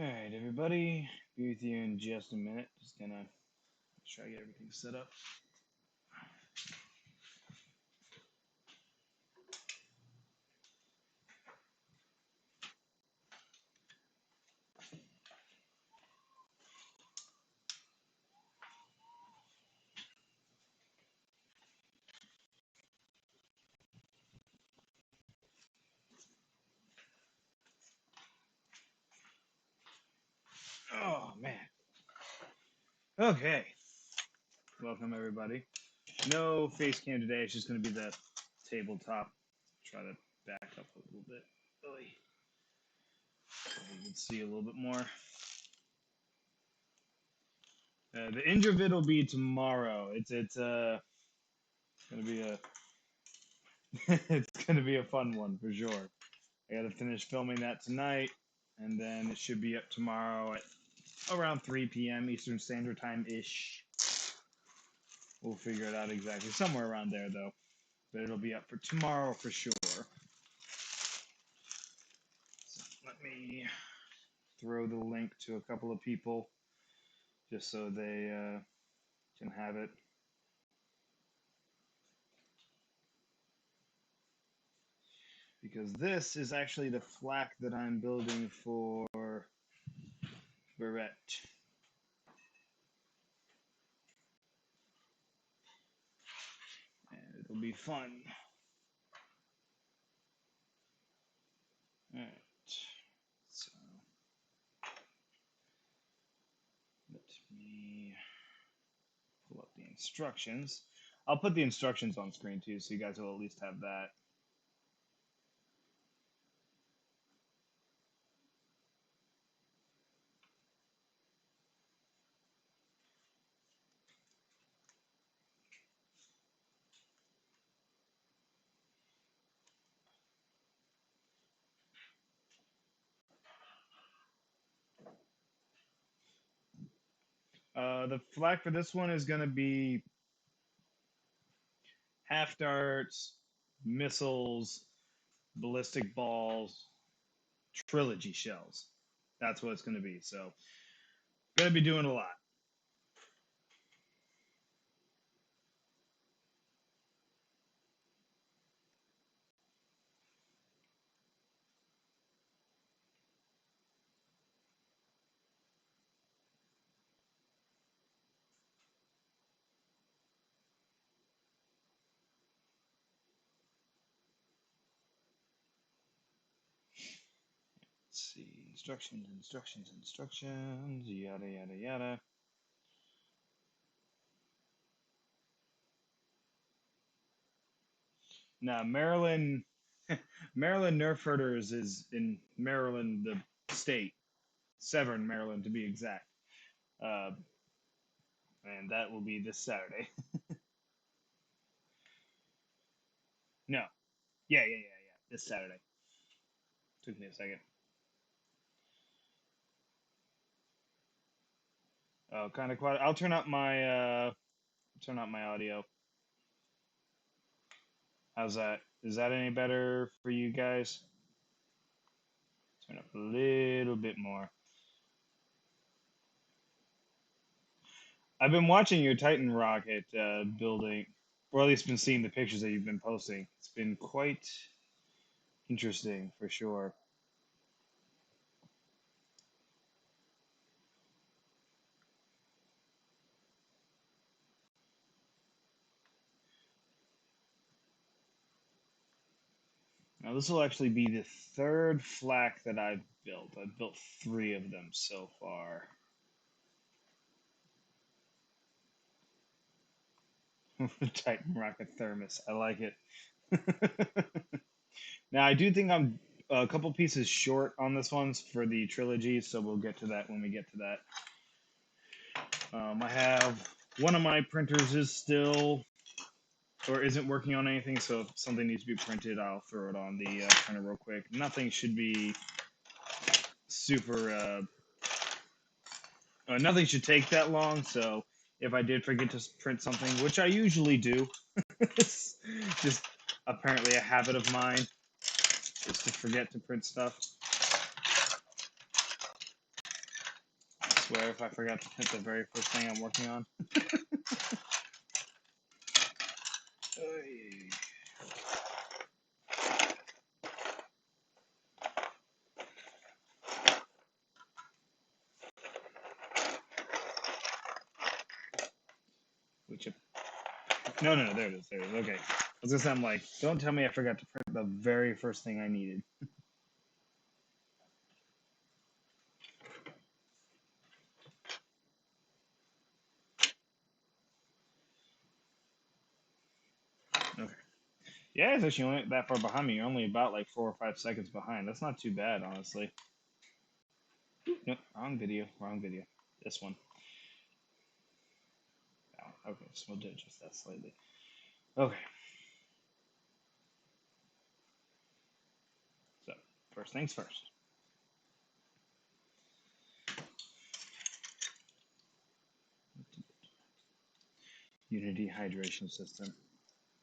All right, everybody. Be with you in just a minute. Just gonna try to get everything set up. Oh man. Okay. Welcome everybody. No face cam today. It's just gonna be the tabletop. Try to back up a little bit. Oy. So you can see a little bit more. The intravid will be tomorrow. It's gonna be a it's gonna be a fun one for sure. I gotta finish filming that tonight, and then it should be up tomorrow at around 3 p.m. Eastern Standard Time ish. We'll figure it out exactly. Somewhere around there, though. But it'll be up for tomorrow for sure. So let me throw the link to a couple of people just so they can have it. Because this is actually the FLAK that I'm building for Wright. And it'll be fun. Alright. So let me pull up the instructions. I'll put the instructions on screen too, so you guys will at least have that. The FLAK for this one is going to be half darts, missiles, ballistic balls, trilogy shells. That's what it's going to be. So, going to be doing a lot. Let's see. Instructions, yada, yada, yada. Now, Maryland, Maryland Nerf Herders is in Maryland, the state, Severn, Maryland to be exact. Uh, and that will be this Saturday. No. Yeah. This Saturday. Took me a second. Oh, kind of quiet. I'll turn up my audio. How's that? Is that any better for you guys? Turn up a little bit more. I've been watching your Titan rocket building, or at least been seeing the pictures that you've been posting. It's been quite interesting for sure. Now this will actually be the third FLAK that I've built. I've built 3 of them so far. Titan rocket thermos. I like it. Now I do think I'm a couple pieces short on this one for the trilogy, so we'll get to that when we get to that. I have one of my printers is still or isn't working on anything, so if something needs to be printed, I'll throw it on the printer real quick. Nothing should be super. Nothing should take that long, so if I did forget to print something, which I usually do, it's just apparently a habit of mine, is to forget to print stuff. swear if I forgot to hit the very first thing I'm working on. Which, no, there it is. There it is. Okay. I was gonna say, I'm like, don't tell me I forgot to print the very first thing I needed. Okay. Yeah, it's actually only that far behind me. You're only about like 4 or 5 seconds behind. That's not too bad, honestly. Nope, wrong video. Wrong video. This one. Oh, okay, so we'll adjust that slightly. Okay. So, first things first. Unity hydration system.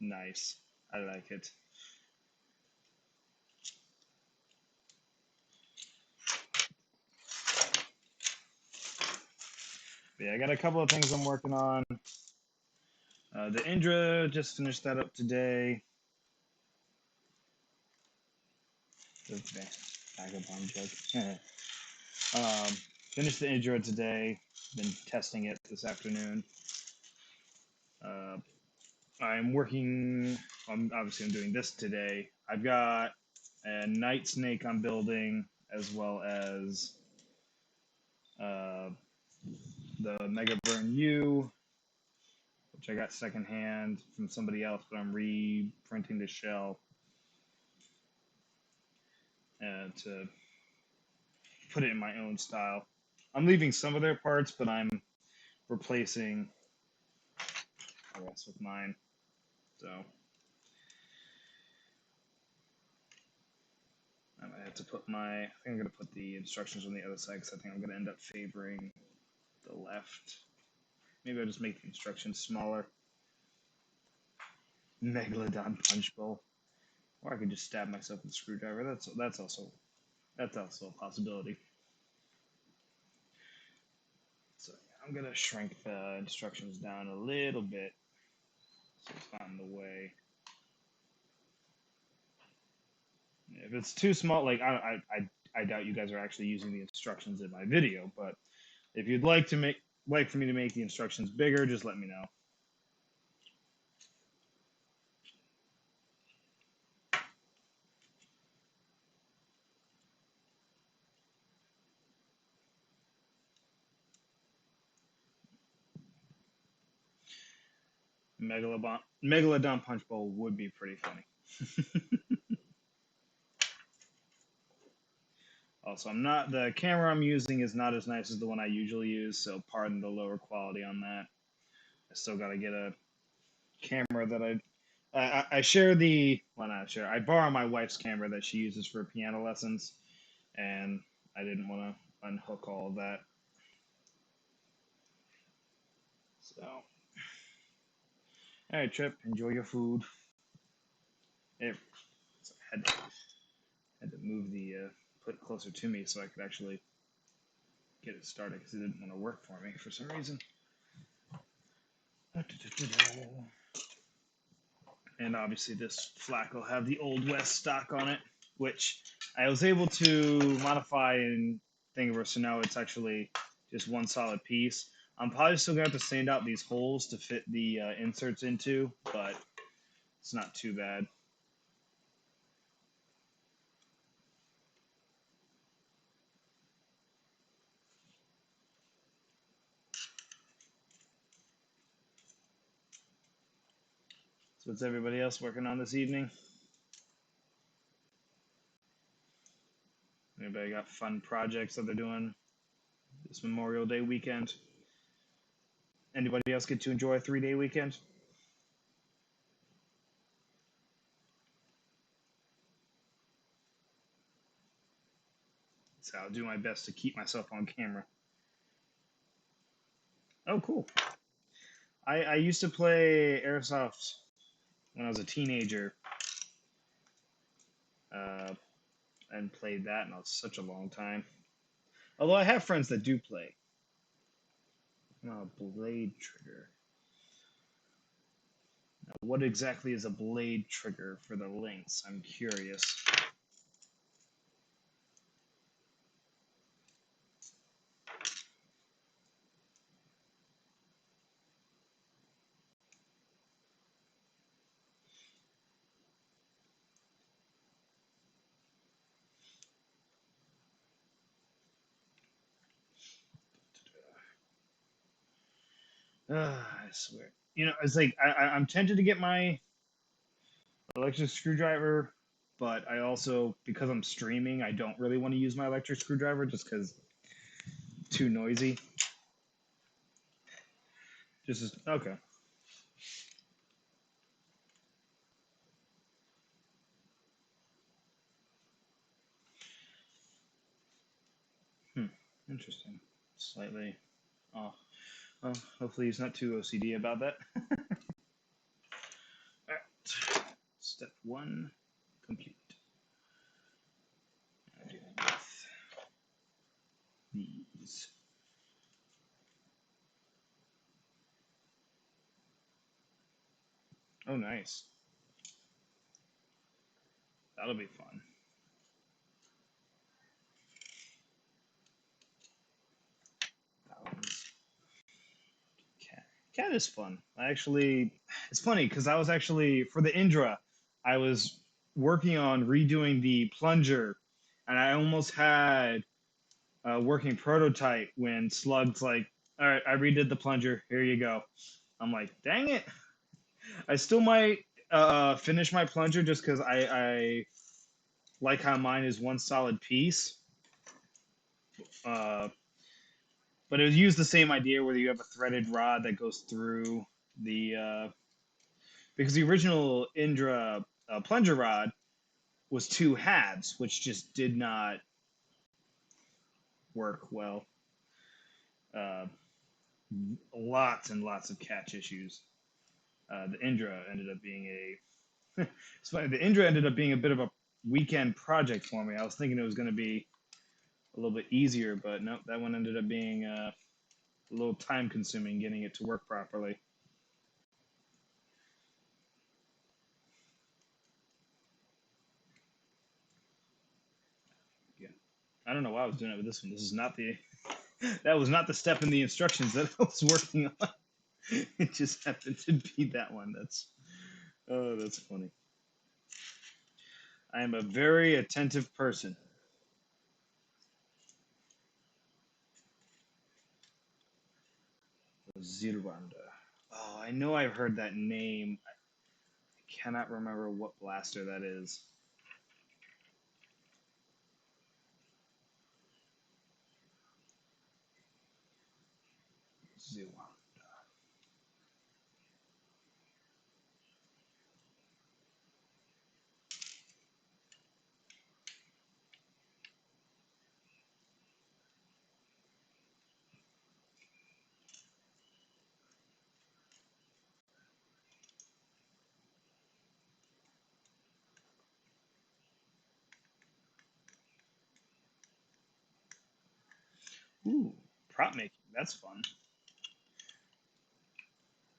Nice. I like it. But yeah, I got a couple of things I'm working on. The Indra, just finished that up today. Vagabond joke. Finished the Indra today. Been testing it this afternoon. I'm working. Obviously, I'm doing this today. I've got a Night Snake I'm building, as well as the Mega Burn U, which I got secondhand from somebody else, but I'm reprinting the shell to put it in my own style. I'm leaving some of their parts, but I'm replacing the rest with mine. So I might have to put I think I'm going to put the instructions on the other side because I think I'm going to end up favoring the left. Maybe I'll just make the instructions smaller. Megalodon punch bowl. Or I could just stab myself with a screwdriver. That's also a possibility. So yeah, I'm gonna shrink the instructions down a little bit so it's not in the way. If it's too small, like I doubt you guys are actually using the instructions in my video, but if you'd like for me to make the instructions bigger, just let me know. Megalodon punch bowl would be pretty funny. Also, the camera I'm using is not as nice as the one I usually use, so pardon the lower quality on that. I still got to get a camera that I share not share. I borrow my wife's camera that she uses for piano lessons, and I didn't want to unhook all of that. So, all right, Trip, enjoy your food. Had to move put it closer to me so I could actually get it started because it didn't want to work for me for some reason. And obviously this FLAK will have the Old West stock on it, which I was able to modify in Thingiverse, so now it's actually just one solid piece. I'm probably still going to have to sand out these holes to fit the inserts into, but it's not too bad. So what's everybody else working on this evening? Anybody got fun projects that they're doing this Memorial Day weekend? Anybody else get to enjoy a 3-day weekend? So I'll do my best to keep myself on camera. Oh, cool. I used to play Airsoft when I was a teenager, and played that, and it was such a long time. Although I have friends that do play. Blade trigger. Now, what exactly is a blade trigger for the links? I'm curious. I swear. You know, it's like I'm tempted to get my electric screwdriver, but I also, because I'm streaming, I don't really want to use my electric screwdriver just because too noisy. Okay. Interesting. Slightly off. Well, hopefully he's not too OCD about that. All right. Step 1 complete. I do with these. Oh, nice. That'll be fun. Cat is fun. It's funny because I was actually, for the Indra, I was working on redoing the plunger, and I almost had a working prototype when Slug's like, all right, I redid the plunger. Here you go. I'm like, dang it. I still might finish my plunger just because I like how mine is one solid piece. Uh, but it was used the same idea where you have a threaded rod that goes through the because the original Indra plunger rod was two halves, which just did not work well. Uh, Lots and lots of catch issues. The Indra ended up being it's funny. The Indra ended up being a bit of a weekend project for me. I was thinking it was going to be a little bit easier, but nope, that one ended up being a little time consuming getting it to work properly. Yeah, I don't know why I was doing it with this one. This is not the that was not the step in the instructions that I was working on. It just happened to be that one. That's funny. I am a very attentive person. Zirwanda. Oh, I know I've heard that name. I cannot remember what blaster that is. Zirwanda. Ooh, prop making. That's fun.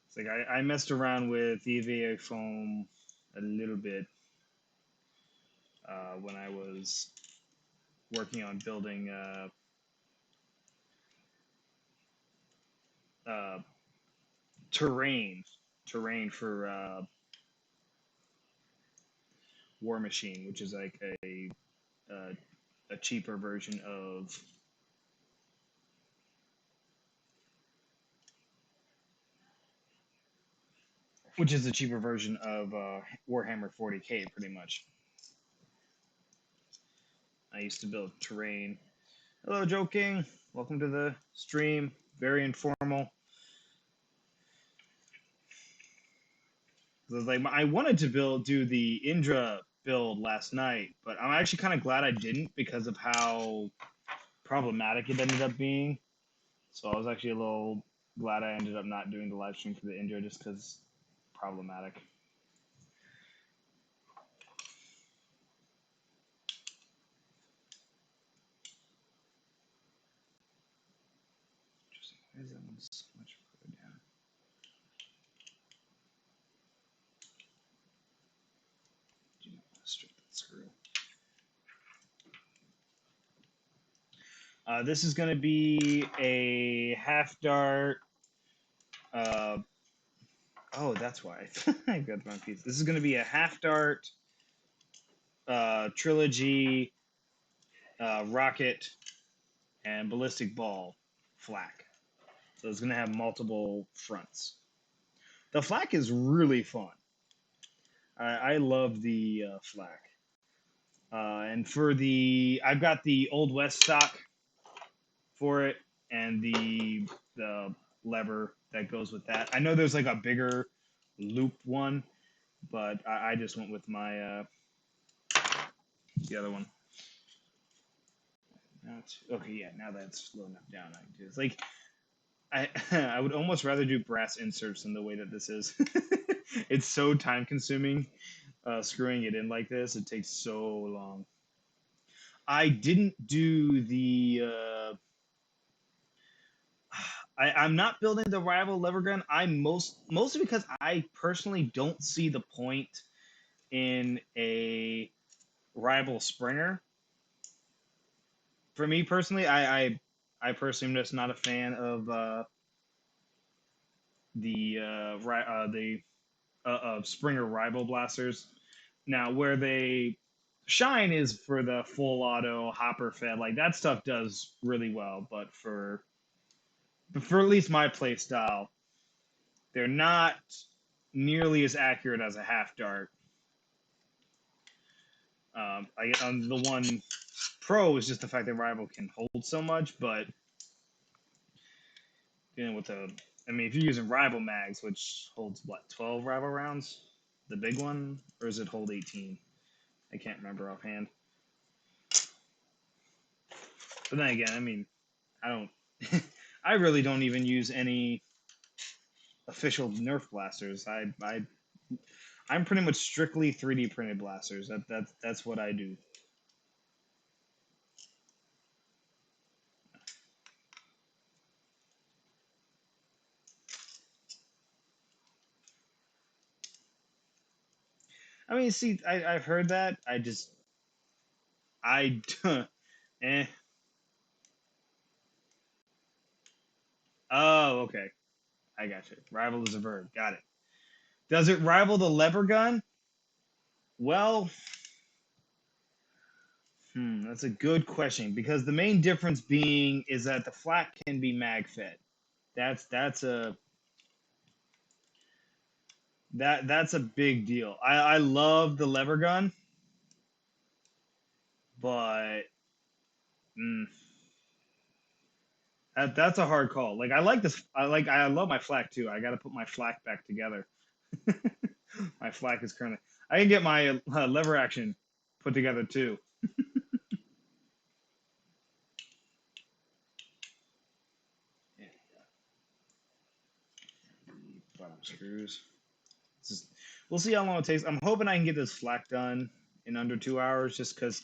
It's like I messed around with EVA foam a little bit when I was working on building uh, terrain for War Machine, which is like a cheaper version of Warhammer 40K, pretty much. I used to build terrain. Hello, Joe King. Welcome to the stream. Very informal. I wanted to do the Indra build last night, but I'm actually kind of glad I didn't because of how problematic it ended up being. So I was actually a little glad I ended up not doing the live stream for the Indra just because problematic. so much further down. Do not want to strip that screw. This is going to be a half dart. Oh, that's why I got the wrong piece. This is going to be a half dart trilogy rocket and ballistic ball FLAK. So it's going to have multiple fronts. The FLAK is really fun. I love the FLAK. And for the, I've got the Old West stock for it, and the lever that goes with that. I know there's like a bigger loop one, but I just went with my the other one. Okay, yeah, now that's low enough down. I just like I would almost rather do brass inserts than the way that this is. It's so time consuming screwing it in like this. It takes so long. I didn't do the. I'm not building the rival lever gun. I'm mostly because I personally don't see the point in a rival Springer. For me personally, I personally am just not a fan of the Springer rival blasters. Now, where they shine is for the full auto hopper fed. Like that stuff does really well, but for at least my play style, they're not nearly as accurate as a half dart. The one pro is just the fact that rival can hold so much, but dealing with I mean, if you're using rival mags, which holds what, 12 rival rounds, the big one, or does it hold 18? I can't remember offhand. But then again, I mean, I don't. I really don't even use any official Nerf blasters. I'm pretty much strictly 3D printed blasters. That's what I do. I mean, see, I've heard that. Eh. Oh, okay. I got you. Rival is a verb. Got it. Does it rival the lever gun? Well, that's a good question because the main difference being is that the FLAK can be mag fed. That's a big deal. I love the lever gun, but that's a hard call. Like I like this. I love my FLAK too. I got to put my FLAK back together. My FLAK is currently. I can get my lever action put together too. Yeah. Bottom screws. We'll see how long it takes. I'm hoping I can get this FLAK done in under 2 hours, just because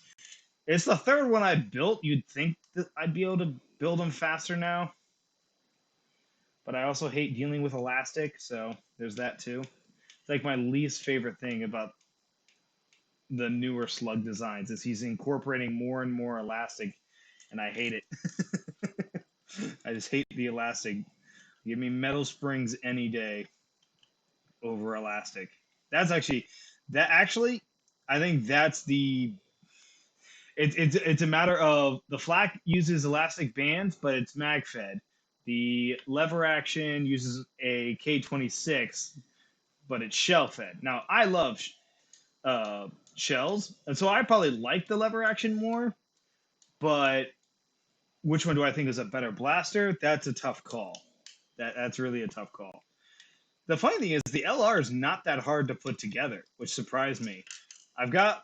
it's the third one I built. You'd think that I'd be able to build them faster now, but I also hate dealing with elastic, so there's that too. It's like my least favorite thing about the newer slug designs is he's incorporating more and more elastic, and I hate it. I just hate the elastic. Give me metal springs any day over elastic. Actually, I think that's the. It's a matter of the FLAK uses elastic bands, but it's mag fed. The lever action uses a K26, but it's shell fed. Now I love shells, and so I probably like the lever action more. But which one do I think is a better blaster? That's a tough call. That's really a tough call. The funny thing is the LR is not that hard to put together, which surprised me. I've got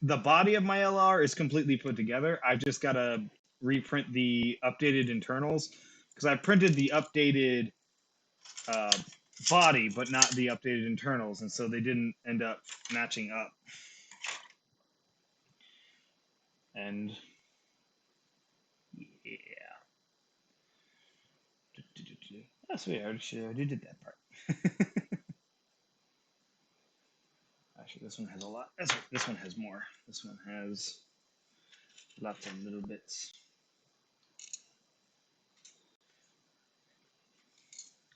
the body of my LR is completely put together. I've just got to reprint the updated internals because I printed the updated body, but not the updated internals, and so they didn't end up matching up. And yeah. Oh, sweet. I already did that part. Actually, this one has a lot. This one has more. This one has lots of little bits.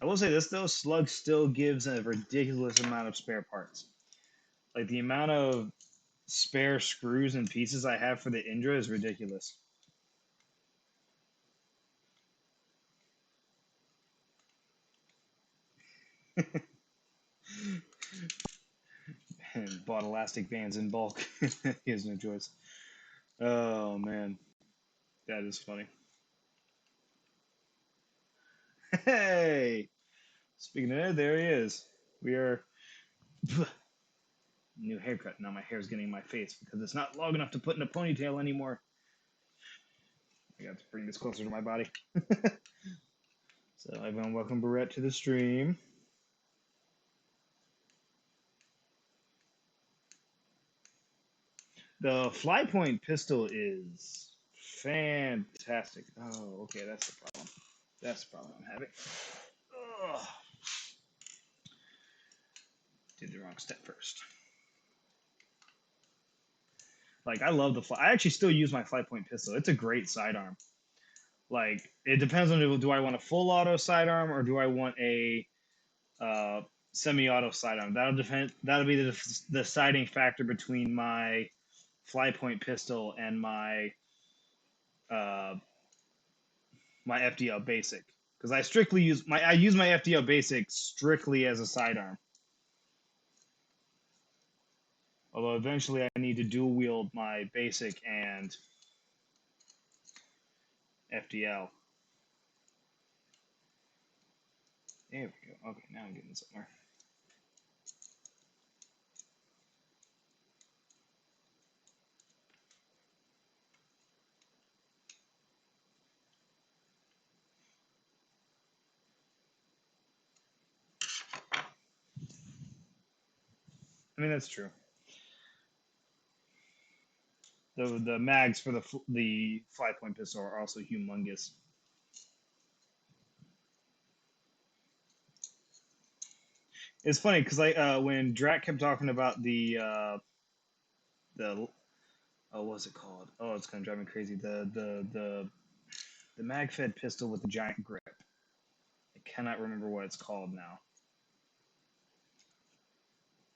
I will say this though, Slug still gives a ridiculous amount of spare parts. Like the amount of spare screws and pieces I have for the Indra is ridiculous. And bought elastic bands in bulk. He has no choice. Oh man, that is funny. Hey, speaking of that, there he is. We are new haircut. Now my hair's getting in my face because it's not long enough to put in a ponytail anymore. I got to bring this closer to my body. So everyone, welcome Barrett to the stream. The fly point pistol is fantastic. Oh, okay, that's the problem. That's the problem I'm having. Ugh. Did the wrong step first. Like, I love the fly. I actually still use my fly point pistol. It's a great sidearm. Like, it depends on do I want a full auto sidearm or do I want a semi-auto sidearm. That'll depend. That'll be the deciding factor between my fly point pistol and my my FDL basic, because I strictly use my FDL basic strictly as a sidearm. Although eventually I need to dual wield my basic and FDL. There we go. Okay, now I'm getting somewhere. I mean, that's true. The mags for the fly point pistol are also humongous. It's funny because when Drac kept talking about the what's it called? Oh, it's gonna drive me crazy. The mag fed pistol with the giant grip. I cannot remember what it's called now.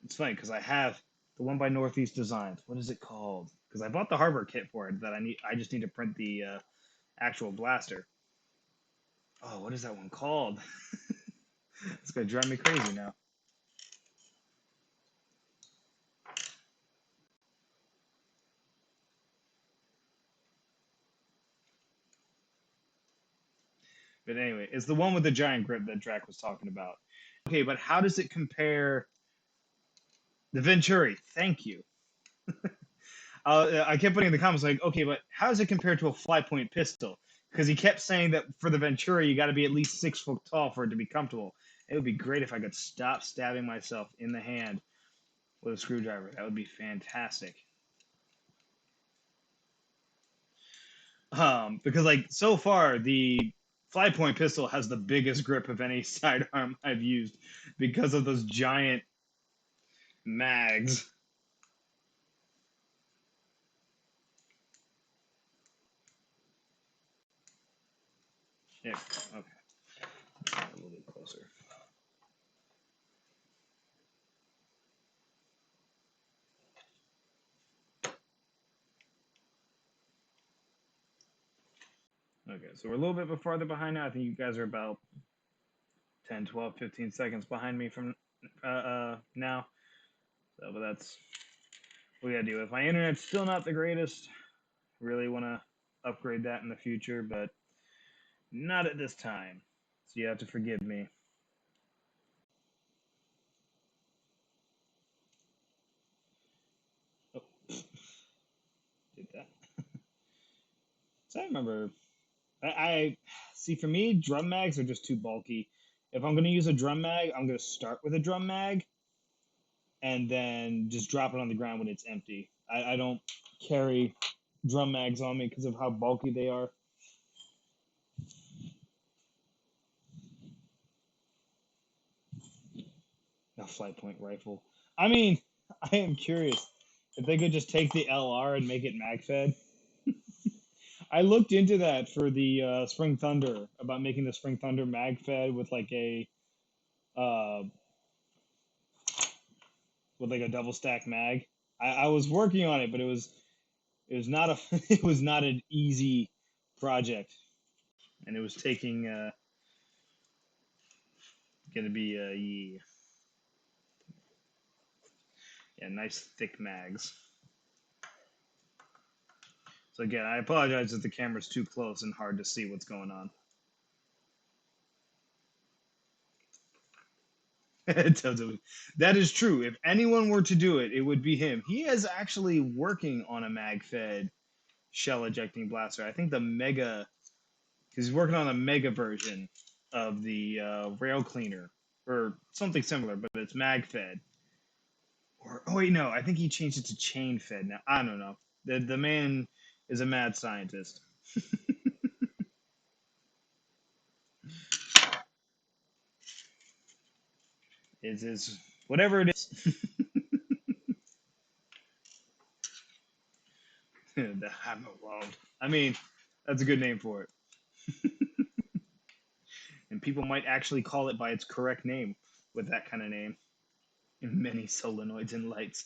It's funny because I have the one by Northeast Designs. What is it called? Because I bought the hardware kit for it that I just need to print the actual blaster. Oh, what is that one called? It's gonna drive me crazy now. But anyway, it's the one with the giant grip that Drac was talking about. Okay, but how does it compare? The Venturi. Thank you. I kept putting in the comments like, okay, but how does it compare to a fly point pistol? Because he kept saying that for the Venturi, you got to be at least 6 foot tall for it to be comfortable. It would be great if I could stop stabbing myself in the hand with a screwdriver. That would be fantastic. Because like so far, the fly point pistol has the biggest grip of any sidearm I've used because of those giant mags. Yeah, okay. A little bit closer. Okay, so we're a little bit farther behind now. I think you guys are about 10, 12, 15 seconds behind me from now. So, but that's what we gotta deal with. My internet's still not the greatest. Really want to upgrade that in the future, but not at this time. So you have to forgive me. Oh, did that. So I remember. I see. For me, drum mags are just too bulky. If I'm gonna use a drum mag, I'm gonna start with a drum mag, and then just drop it on the ground when it's empty. I don't carry drum mags on me because of how bulky they are. A flight point rifle. I mean, I am curious if they could just take the LR and make it mag fed. I looked into that for the Spring Thunder about making the Spring Thunder mag fed uh, with like a double stack mag. I was working on it, but it was not a it was not an easy project, and it was taking gonna be yeah, nice thick mags. So again, I apologize if the camera's too close and hard to see what's going on. Totally. That is true. If anyone were to do it, it would be him. He is actually working on a mag-fed shell ejecting blaster. I think the Mega, because he's working on a Mega version of the rail cleaner or something similar, but it's mag-fed. Or oh wait, no, I think he changed it to chain-fed now. I don't know. The man is a mad scientist. Is whatever it is. The Hammer World. I mean, that's a good name for it. And people might actually call it by its correct name with that kind of name. Many solenoids and lights.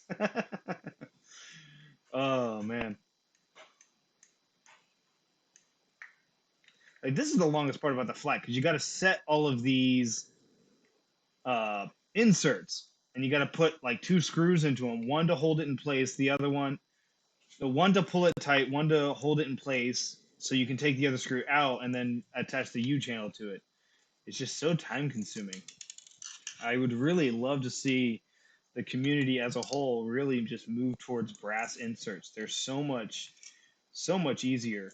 Oh man. Like this is the longest part about the FLAK because you got to set all of these inserts and you got to put like two screws into them, one to hold it in place, the one to pull it tight, one to hold it in place so you can take the other screw out and then attach the U channel to it. It's just so time consuming. I would really love to see the community as a whole really just move towards brass inserts. They're so much easier.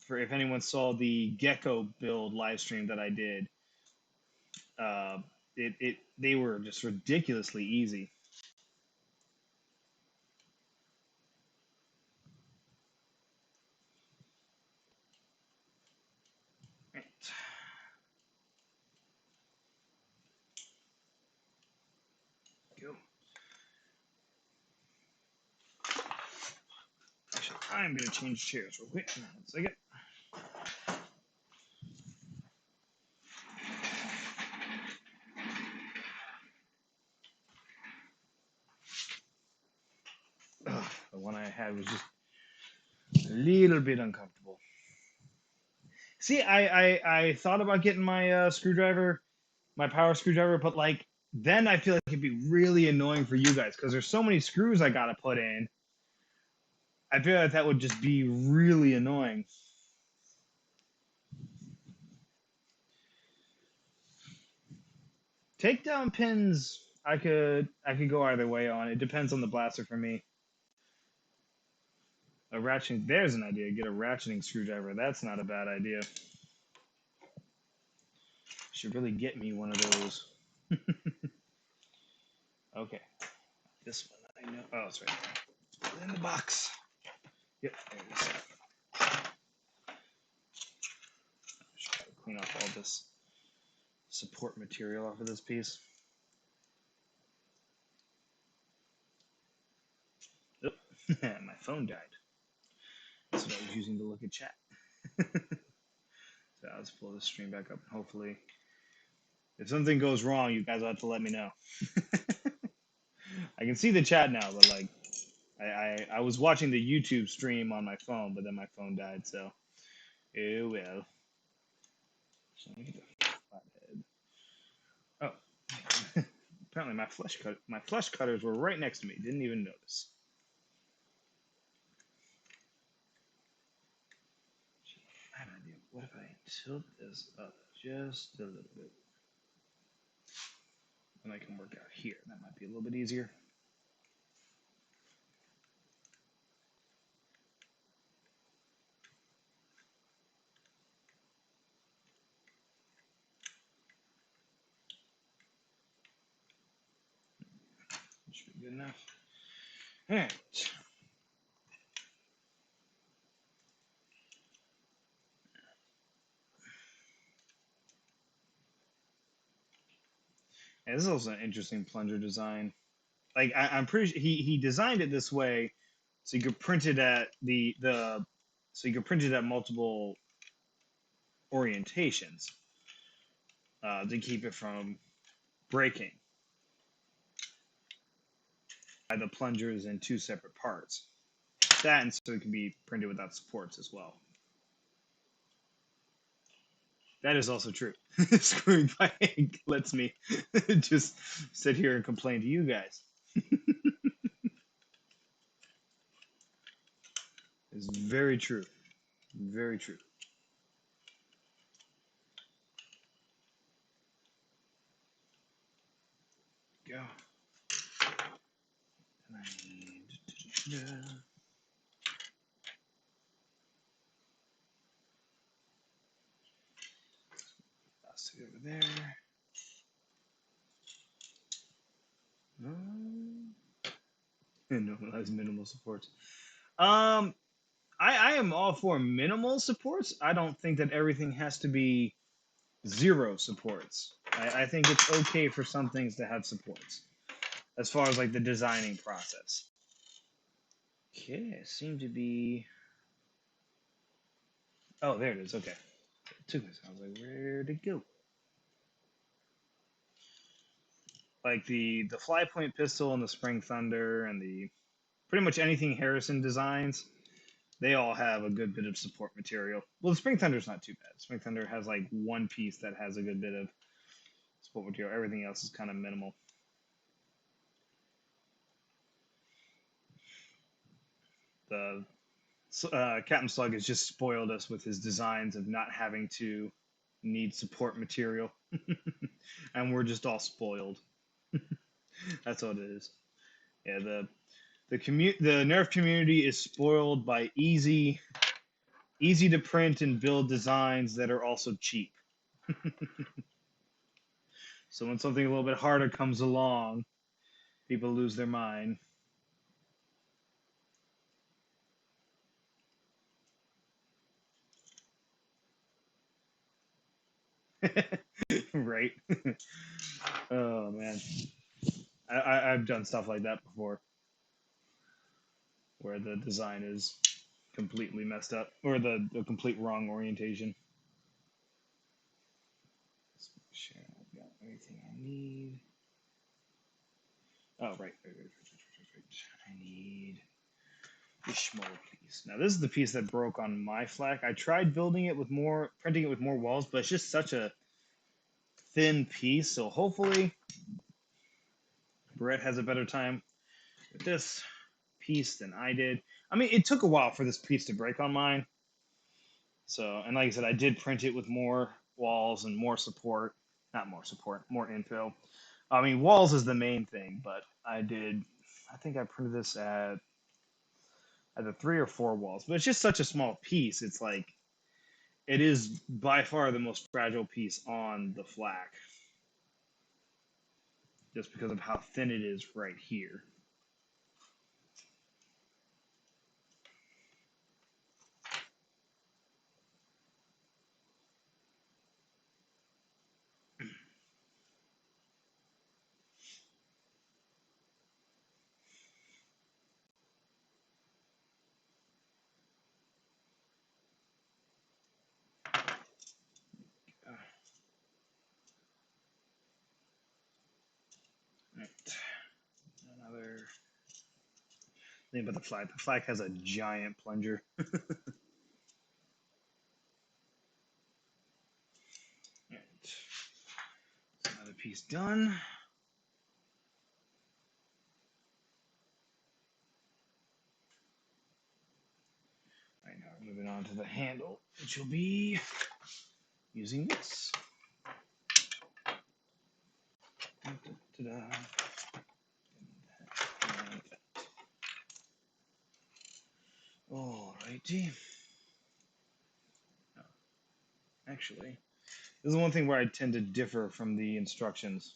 For if anyone saw the Gecko build live stream that I did, uh, they were just ridiculously easy. Right. Go. Actually, I'm gonna change chairs real quick. One second. Ugh, the one I had was just a little bit uncomfortable. See, I thought about getting my screwdriver, my power screwdriver, but like then I feel like it'd be really annoying for you guys because there's so many screws I gotta put in. I feel like that would just be really annoying. Takedown pins, I could go either way on. It depends on the blaster for me. A ratcheting, there's an idea. Get a ratcheting screwdriver. That's not a bad idea. Should really get me one of those. Okay, this one I know. Oh, it's right there. Put it in the box. Yep, there it is. Should clean off all this support material off of this piece. Oh, my phone died. That's what I was using to look at chat. So let's pull this stream back up. Hopefully, if something goes wrong, you guys will have to let me know. I can see the chat now, but like, I was watching the YouTube stream on my phone, but then my phone died, so oh well. So let me get the flathead. Oh, apparently my flush cutters were right next to me. Didn't even notice. I have an idea. What if I tilt this up just a little bit? And I can work out here. That might be a little bit easier. Should be good enough. All right. Yeah, this is also an interesting plunger design. Like I'm pretty sure he designed it this way so you could print it at so you could print it at multiple orientations to keep it from breaking. The plungers in two separate parts. That, and so it can be printed without supports as well. That is also true. Screwing by ink lets me just sit here and complain to you guys. It's very true. Very true. Go. And I need... Plastic over there. And normalize minimal supports. I am all for minimal supports. I don't think that everything has to be zero supports. I think it's okay for some things to have supports, as far as like the designing process. Okay, it seemed to be. Oh, there it is. Okay, it took me. I was like, where'd it go? Like the fly point pistol and the Spring Thunder and the pretty much anything Harrison designs, they all have a good bit of support material. Well, the Spring Thunder's not too bad. Spring Thunder has like one piece that has a good bit of support material. Everything else is kind of minimal. The Captain Slug has just spoiled us with his designs of not having to need support material, and we're just all spoiled. That's what it is. Yeah, the Nerf community is spoiled by easy to print and build designs that are also cheap. So when something a little bit harder comes along, people lose their mind. Right? Oh man, I've done stuff like that before, where the design is completely messed up, or the complete wrong orientation. Let's make sure I've got everything I need. Oh, right. I need this smaller piece. Now, this is the piece that broke on my FLAK. I tried building it with printing it with more walls, but it's just such a thin piece. So hopefully, Brett has a better time with this piece than I did. I mean, it took a while for this piece to break on mine. So, and like I said, I did print it with more walls and more support. Not more support, more infill. I mean, walls is the main thing, but I think I printed this at either 3 or 4 walls. But it's just such a small piece. It's like, it is by far the most fragile piece on the FLAK. Just because of how thin it is right here. Right. Another thing about the FLAK. The FLAK has a giant plunger. Right. Another piece done. Right, now we're moving on to the handle, which will be using this. Ta-da. Alrighty. Oh, actually, this is one thing where I tend to differ from the instructions.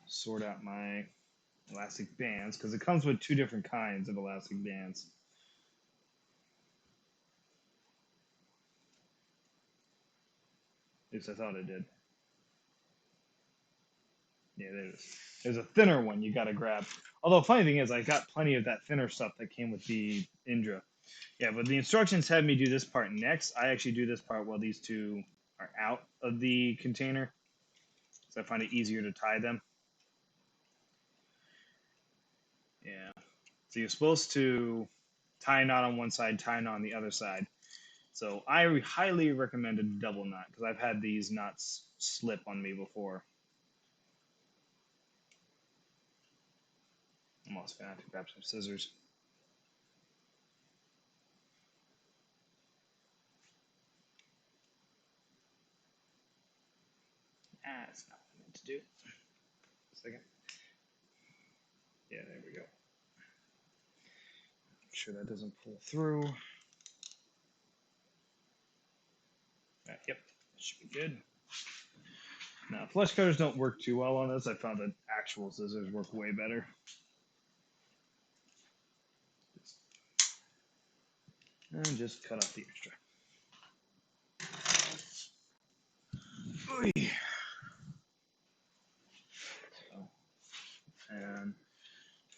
Sort out my elastic bands, because it comes with 2 different kinds of elastic bands. At least I thought it did. Yeah, there's a thinner one you got to grab. Although funny thing is, I got plenty of that thinner stuff that came with the Indra. Yeah, but the instructions had me do this part next. I actually do this part while these two are out of the container, so I find it easier to tie them. Yeah. So you're supposed to tie a knot on one side, tie a knot on the other side. So I highly recommend a double knot because I've had these knots slip on me before. I'm also gonna have to grab some scissors. That's not what I meant to do. Second. Yeah, there we go. Make sure that doesn't pull through. Yep, that should be good. Now, flesh cutters don't work too well on this. I found that actual scissors work way better. And just cut off the extra. Oy. So, and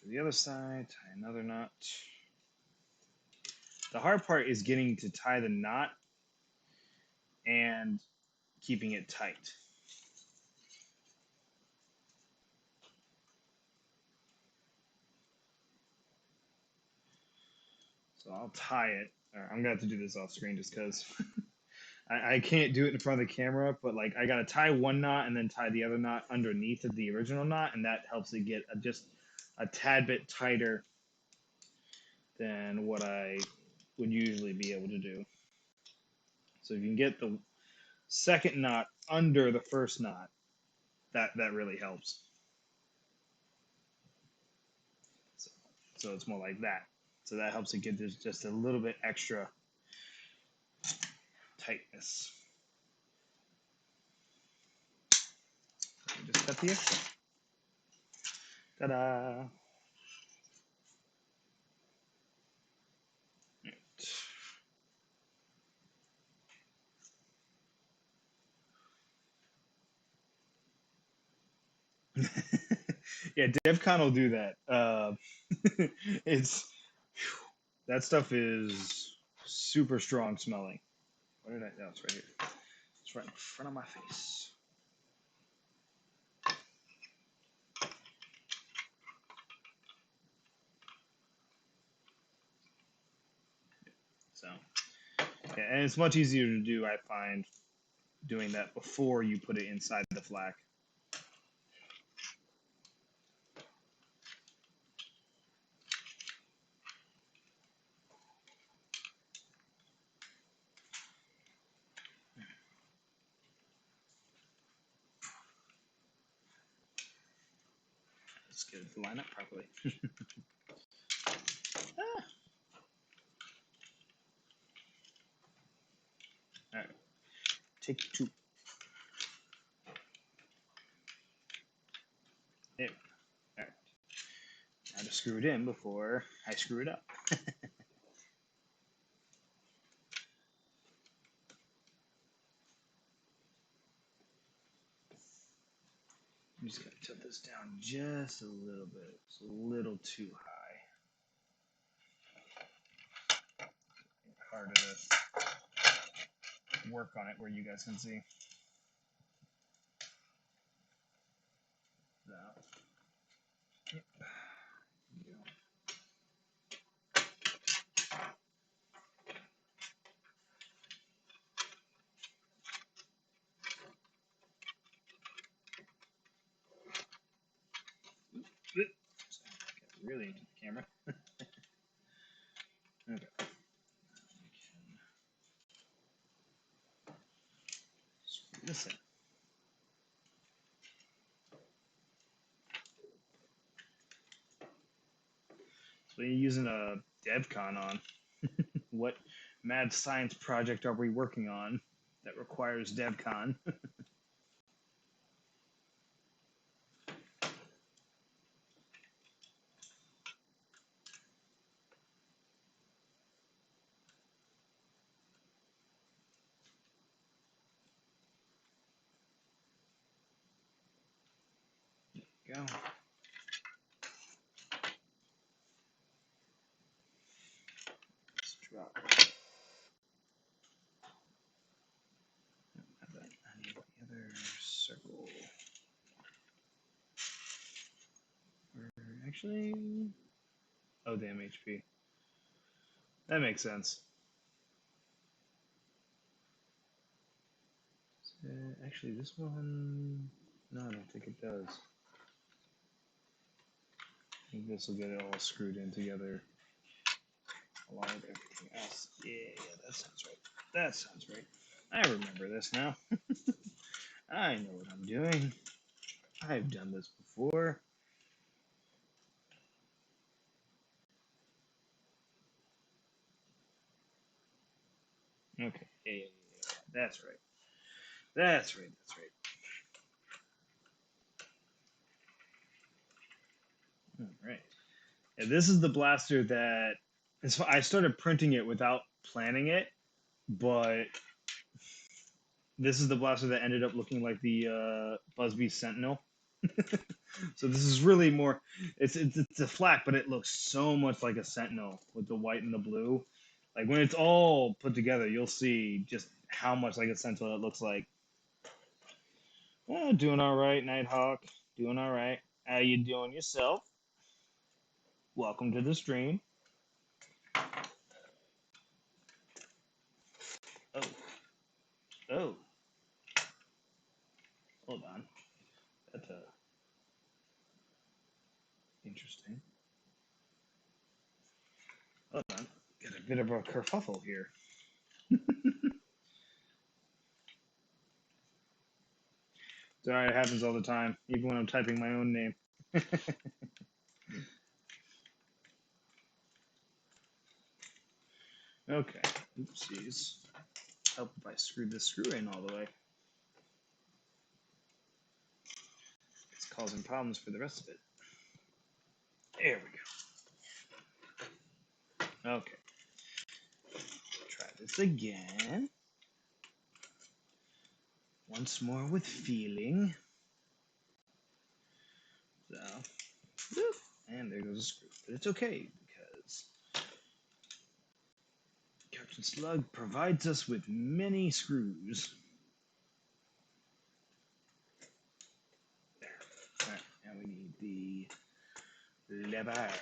to the other side, tie another knot. The hard part is getting to tie the knot and keeping it tight. So I'll tie it. I'm gonna have to do this off screen just because I can't do it in front of the camera. But like I gotta tie one knot and then tie the other knot underneath of the original knot, and that helps it get just a tad bit tighter than what I would usually be able to do. So if you can get the second knot under the first knot, that really helps. So it's more like that. So that helps it get just a little bit extra tightness. Just cut the extra. Ta-da! Yeah, DevCon will do that. It's that stuff is super strong smelling. What did I? No, it's right here. It's right in front of my face. So, yeah, and it's much easier to do. I find doing that before you put it inside the FLAK. Let's get it to line up properly. Ah. All right, take two. There. All right. Now to screw it in before I screw it up. I'm just gonna tilt this down just a little bit. It's a little too high. Harder to work on it where you guys can see. So, yep. Really into the camera. Okay. Screw this in. So you're using a DevCon on. What mad science project are we working on that requires DevCon? we go. Let's drop. I need the other circle. Actually, oh damn HP. That makes sense. Actually, this one, no, I don't think it does. I think this will get it all screwed in together along with everything else. Yeah, that sounds right. That sounds right. I remember this now. I know what I'm doing. I've done this before. Okay, yeah. That's right. That's right. That's right. All right. Yeah, this is the blaster that I started printing it without planning it, but this is the blaster that ended up looking like the Busby Sentinel. So this is really more. It's a FLAK, but it looks so much like a Sentinel with the white and the blue. Like when it's all put together, you'll see just how much like a Sentinel it looks like. Doing all right, Nighthawk. Doing all right. How you doing yourself? Welcome to the stream. Oh, oh. Hold on. That's interesting. Hold on. Got a bit of a kerfuffle here. Sorry, it happens all the time, even when I'm typing my own name. Okay. Oopsies. Help if I screwed this screw in all the way. It's causing problems for the rest of it. There we go. Okay. Try this again. Once more with feeling. So, whoop, and there goes a screw. But it's okay because Captain Slug provides us with many screws. There. Alright, now we need the lever. That's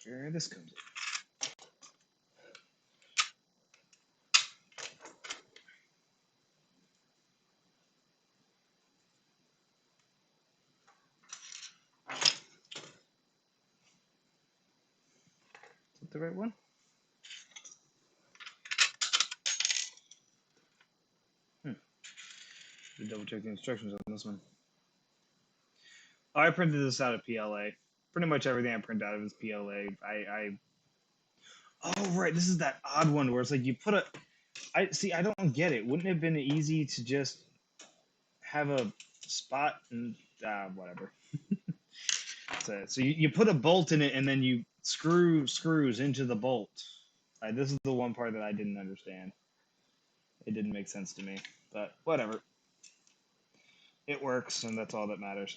where this comes in. Is that the right one? Double check the instructions on this one. Oh, I printed this out of PLA. Pretty much everything I print out of is PLA. Oh right, this is that odd one where it's like you put a. I don't get it. Wouldn't it have been easy to just have a spot and whatever. So you put a bolt in it and then you screw screws into the bolt. This is the one part that I didn't understand. It didn't make sense to me, but whatever. It works, and that's all that matters.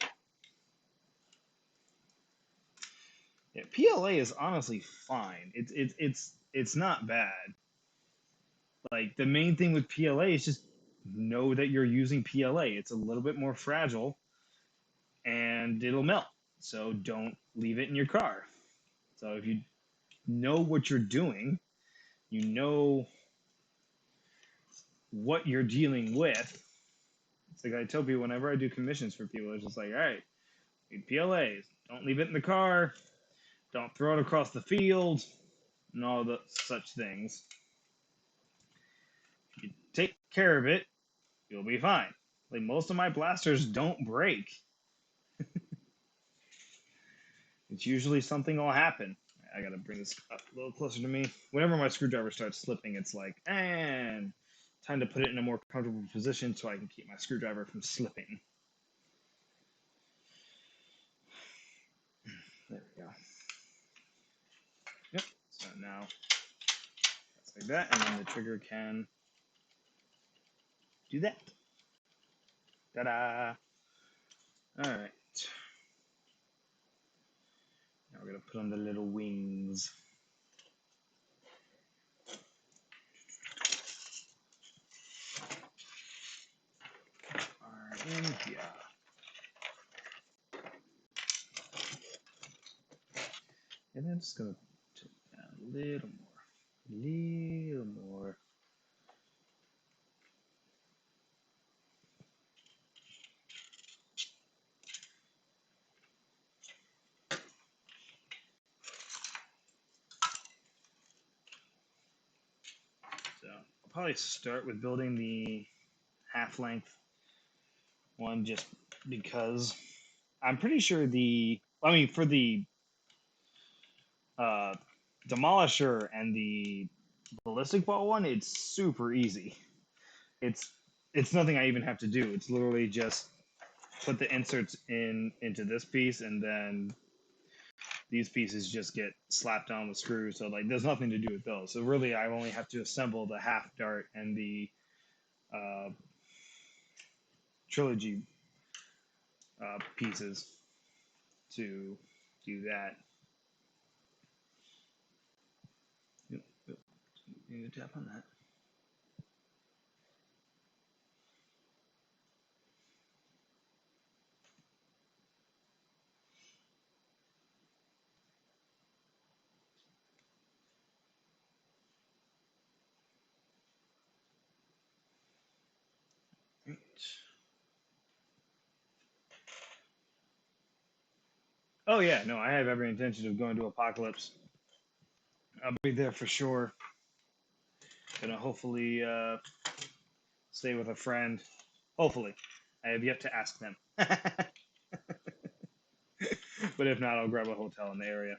Yeah, PLA is honestly fine. It's not bad. Like the main thing with PLA is just know that you're using PLA. It's a little bit more fragile, and it'll melt. So don't leave it in your car. So if you know what you're doing, you know what you're dealing with. It's like I tell people whenever I do commissions for people, it's just like, all right, PLAs, don't leave it in the car, don't throw it across the field, and all the such things. If you take care of it, you'll be fine. Like most of my blasters don't break. It's usually something will happen. I gotta bring this up a little closer to me. Whenever my screwdriver starts slipping, it's like, and time to put it in a more comfortable position so I can keep my screwdriver from slipping. There we go. Yep. So now that's like that, and then the trigger can do that. Ta-da! All right. Now we're going to put on the little wings. Are in here. And then I'm just going to take it down a little more. A little more. So I'll probably start with building the half-length one just because I'm pretty sure for the uh, Demolisher and the ballistic ball one, it's super easy. It's nothing I even have to do. It's literally just put the inserts into this piece, and then these pieces just get slapped on with screws. So like, there's nothing to do with those. So really, I only have to assemble the half dart and the trilogy pieces to do that. Yep, yep. You need to tap on that. Right. Oh yeah, no, I have every intention of going to Apocalypse. I'll be there for sure. Gonna hopefully stay with a friend. Hopefully. I have yet to ask them. But if not, I'll grab a hotel in the area.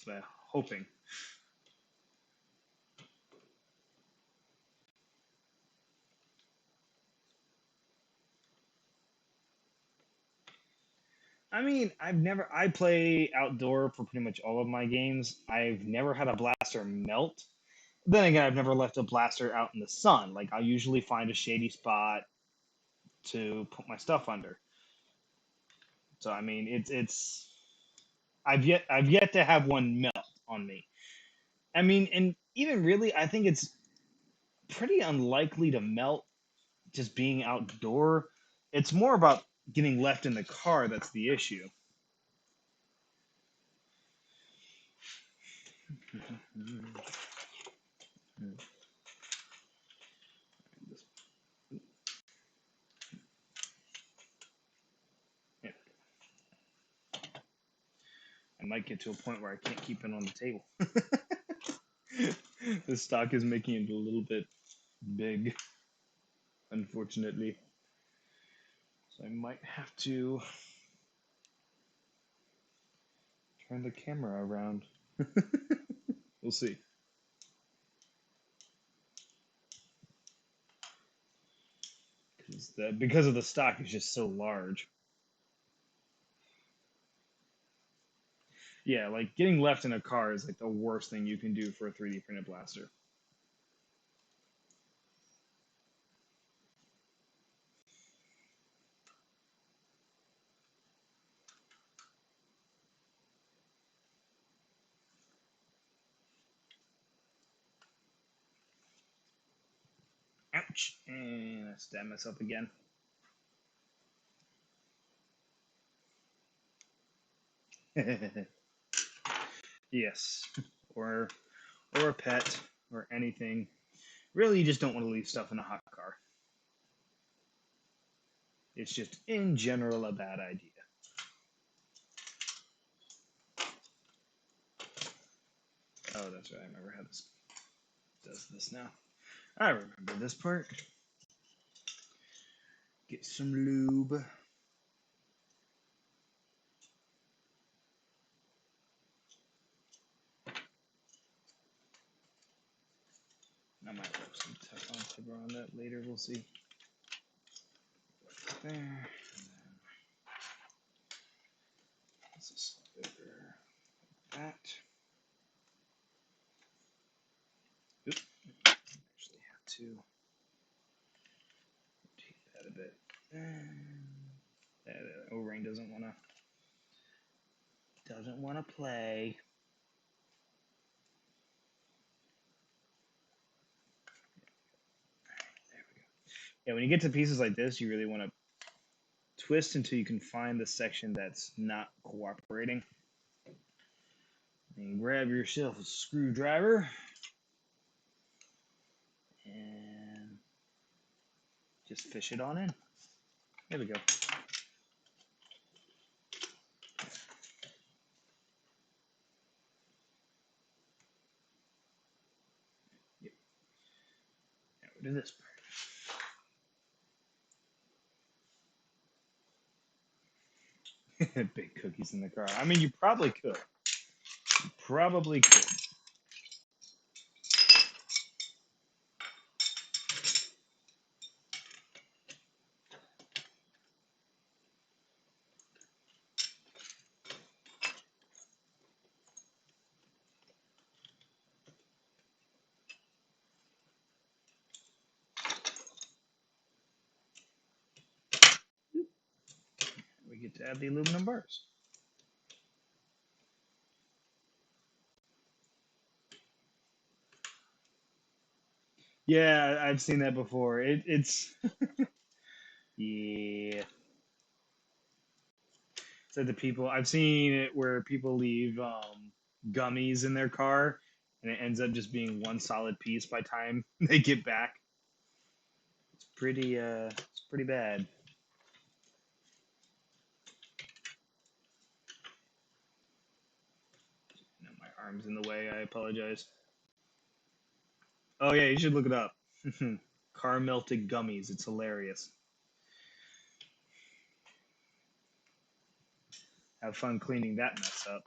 So, hoping. I mean, I play outdoor for pretty much all of my games. I've never had a blaster melt. Then again, I've never left a blaster out in the sun. Like, I'll usually find a shady spot to put my stuff under. So, I mean, I've yet to have one melt on me. I mean, and even really, I think it's pretty unlikely to melt just being outdoor. It's more about getting left in the car that's the issue. Yeah. I might get to a point where I can't keep it on the table. The stock is making it a little bit big, unfortunately. So I might have to turn the camera around. We'll see. Because of the stock is just so large. Yeah, like getting left in a car is like the worst thing you can do for a 3D printed blaster. Ouch! And I stabbed myself again. Yes, or a pet or anything. Really, you just don't want to leave stuff in a hot car. It's just in general a bad idea. Oh, that's right. I remember how this does this now. I remember this part. Get some lube. I might put some Teflon cover on that later. We'll see. There. This is bigger. Like that. Oop. Actually have to doesn't want to play. There we go. Yeah, when you get to pieces like this, you really want to twist until you can find the section that's not cooperating. And grab yourself a screwdriver and just fish it on in. There we go. Yep. Now we'll do this part. Big cookies in the car. I mean, you probably could. You probably could. We get to add the aluminum bars. Yeah, I've seen that before. It's yeah. So the people I've seen it where people leave gummies in their car, and it ends up just being one solid piece by the time they get back. It's pretty bad. No, my arm's in the way. I apologize. Oh yeah, you should look it up. Car melted gummies. It's hilarious. Have fun cleaning that mess up.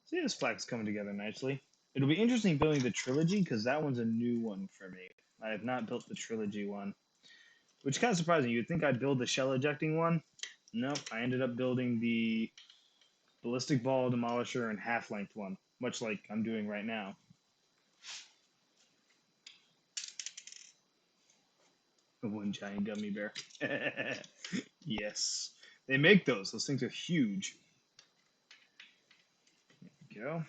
See, this FLAK's coming together nicely. It'll be interesting building the trilogy because that one's a new one for me. I have not built the trilogy one, which is kind of surprising. You'd think I'd build the shell ejecting one. Nope, I ended up building the ballistic ball demolisher and half length one, much like I'm doing right now. One giant gummy bear. Yes, they make those. Those things are huge. There we go.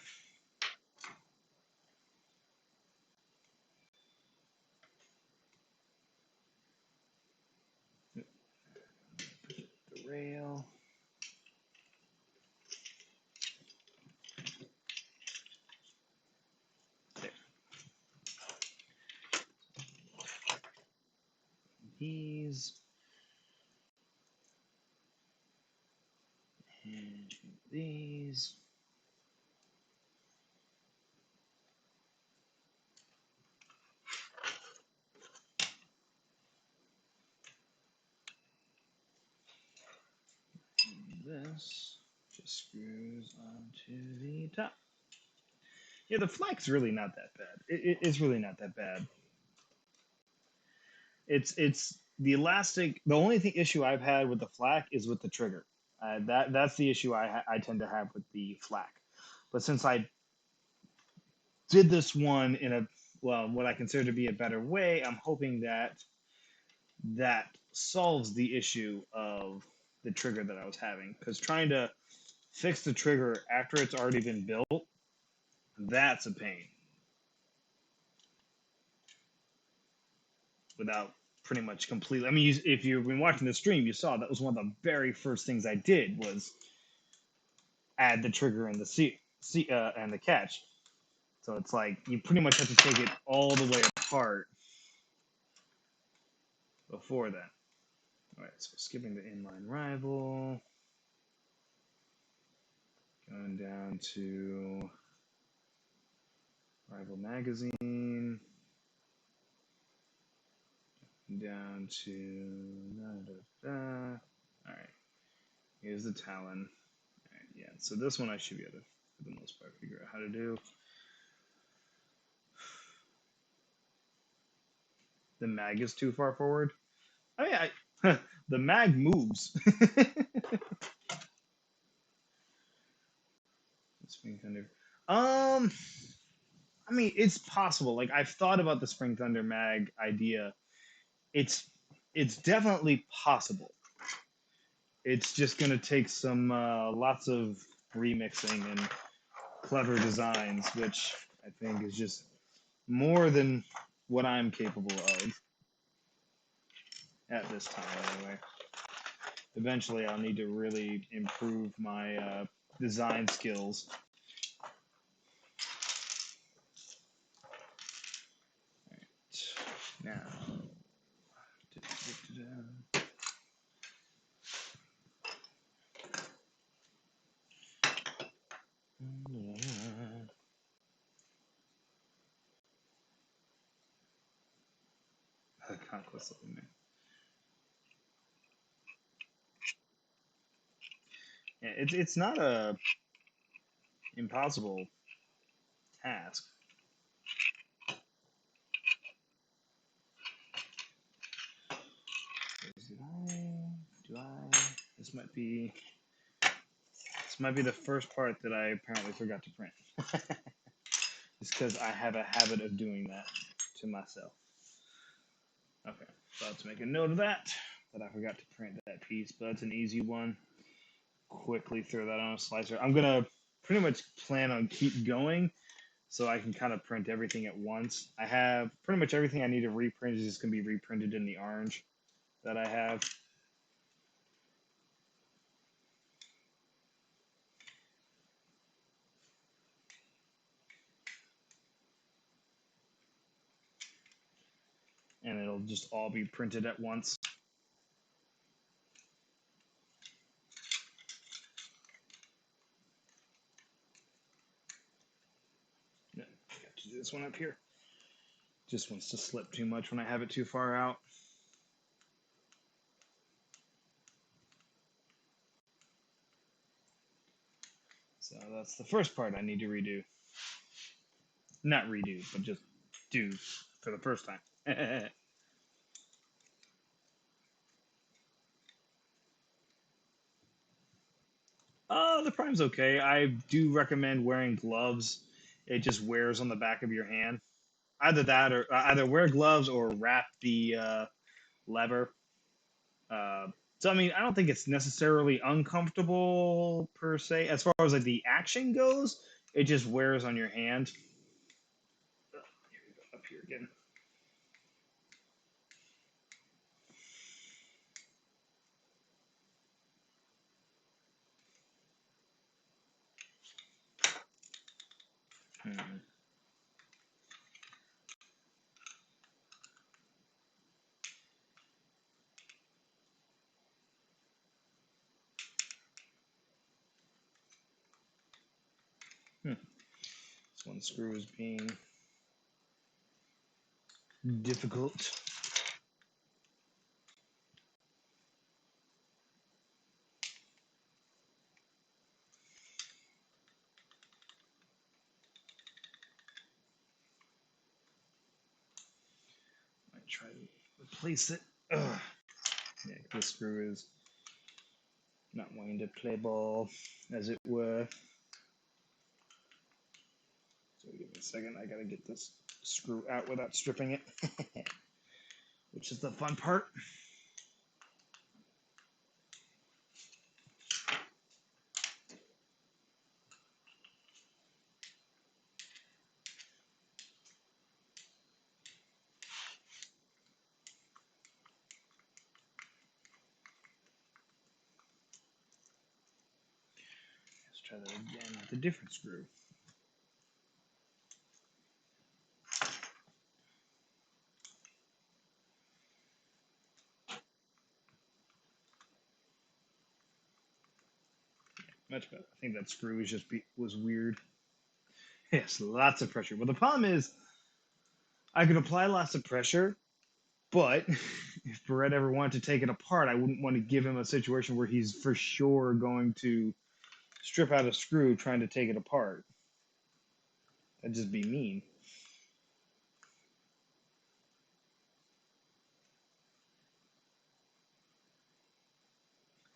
The rail. There. These. And these. And this just screws onto the top. Yeah, the FLAK's really not that bad. It's really not that bad. It's the elastic. The only issue I've had with the FLAK is with the trigger. That's the issue I tend to have with the FLAK. But since I did this one in a what I consider to be a better way, I'm hoping that solves the issue of the trigger that I was having. Because trying to fix the trigger after it's already been built, that's a pain. Without pretty much completely. I mean, if you've been watching the stream, you saw that was one of the very first things I did was add the trigger and the and the catch. So it's like you pretty much have to take it all the way apart before that. All right, so skipping the inline rival, going down to rival magazine, down to all right. Here's the Talon. All right, yeah. So this one I should be able to, for the most part, figure out how to do. The mag is too far forward. I mean, the mag moves. Spring Thunder. I mean, it's possible. Like I've thought about the Spring Thunder mag idea. It's it's definitely possible. It's just gonna take some lots of remixing and clever designs, which I think is just more than what I'm capable of at this time. Anyway, eventually I'll need to really improve my design skills. Now, conquest of me. Yeah, it's not a impossible task. Do I? This might be the first part that I apparently forgot to print. Just because I have a habit of doing that to myself. Okay, so let's make a note of that I forgot to print that piece, but that's an easy one. Quickly throw that on a slicer. I'm gonna pretty much plan on keep going so I can kind of print everything at once. I have pretty much everything I need to reprint is just gonna be reprinted in the orange that I have. And it'll just all be printed at once. Yeah, I got to do this one up here. Just wants to slip too much when I have it too far out. So that's the first part I need to redo. Not redo, but just do for the first time. The prime's okay. I do recommend wearing gloves. It just wears on the back of your hand. Either that, or either wear gloves or wrap the lever. So I mean, I don't think it's necessarily uncomfortable per se. As far as like the action goes, it just wears on your hand. Here we go, up here again. This one screw is being difficult. Might try to replace it. Ugh. Yeah, this screw is not wanting to play ball, as it were. So give me a second. I gotta get this screw out without stripping it, which is the fun part. Let's try that again with a different screw. Much better. I think that screw was weird. Yes, lots of pressure. But the problem is, I could apply lots of pressure, but if Barrett ever wanted to take it apart, I wouldn't want to give him a situation where he's for sure going to strip out a screw trying to take it apart. That'd just be mean.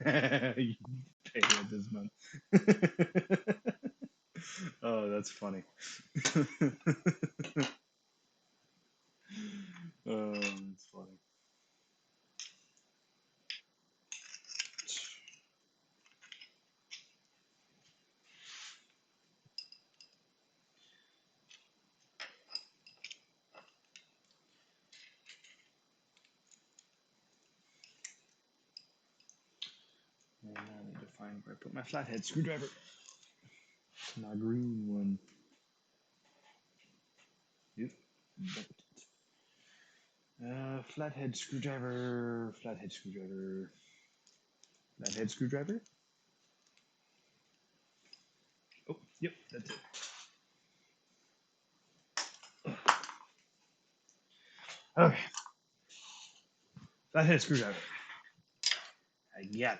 You pay it this month. Oh, that's funny. Oh, that's funny. And I need to find where I put my flathead screwdriver. My green one. Yep. Flathead screwdriver. Flathead screwdriver. Flathead screwdriver. Oh, yep, that's it. Okay. Flathead screwdriver. I got it.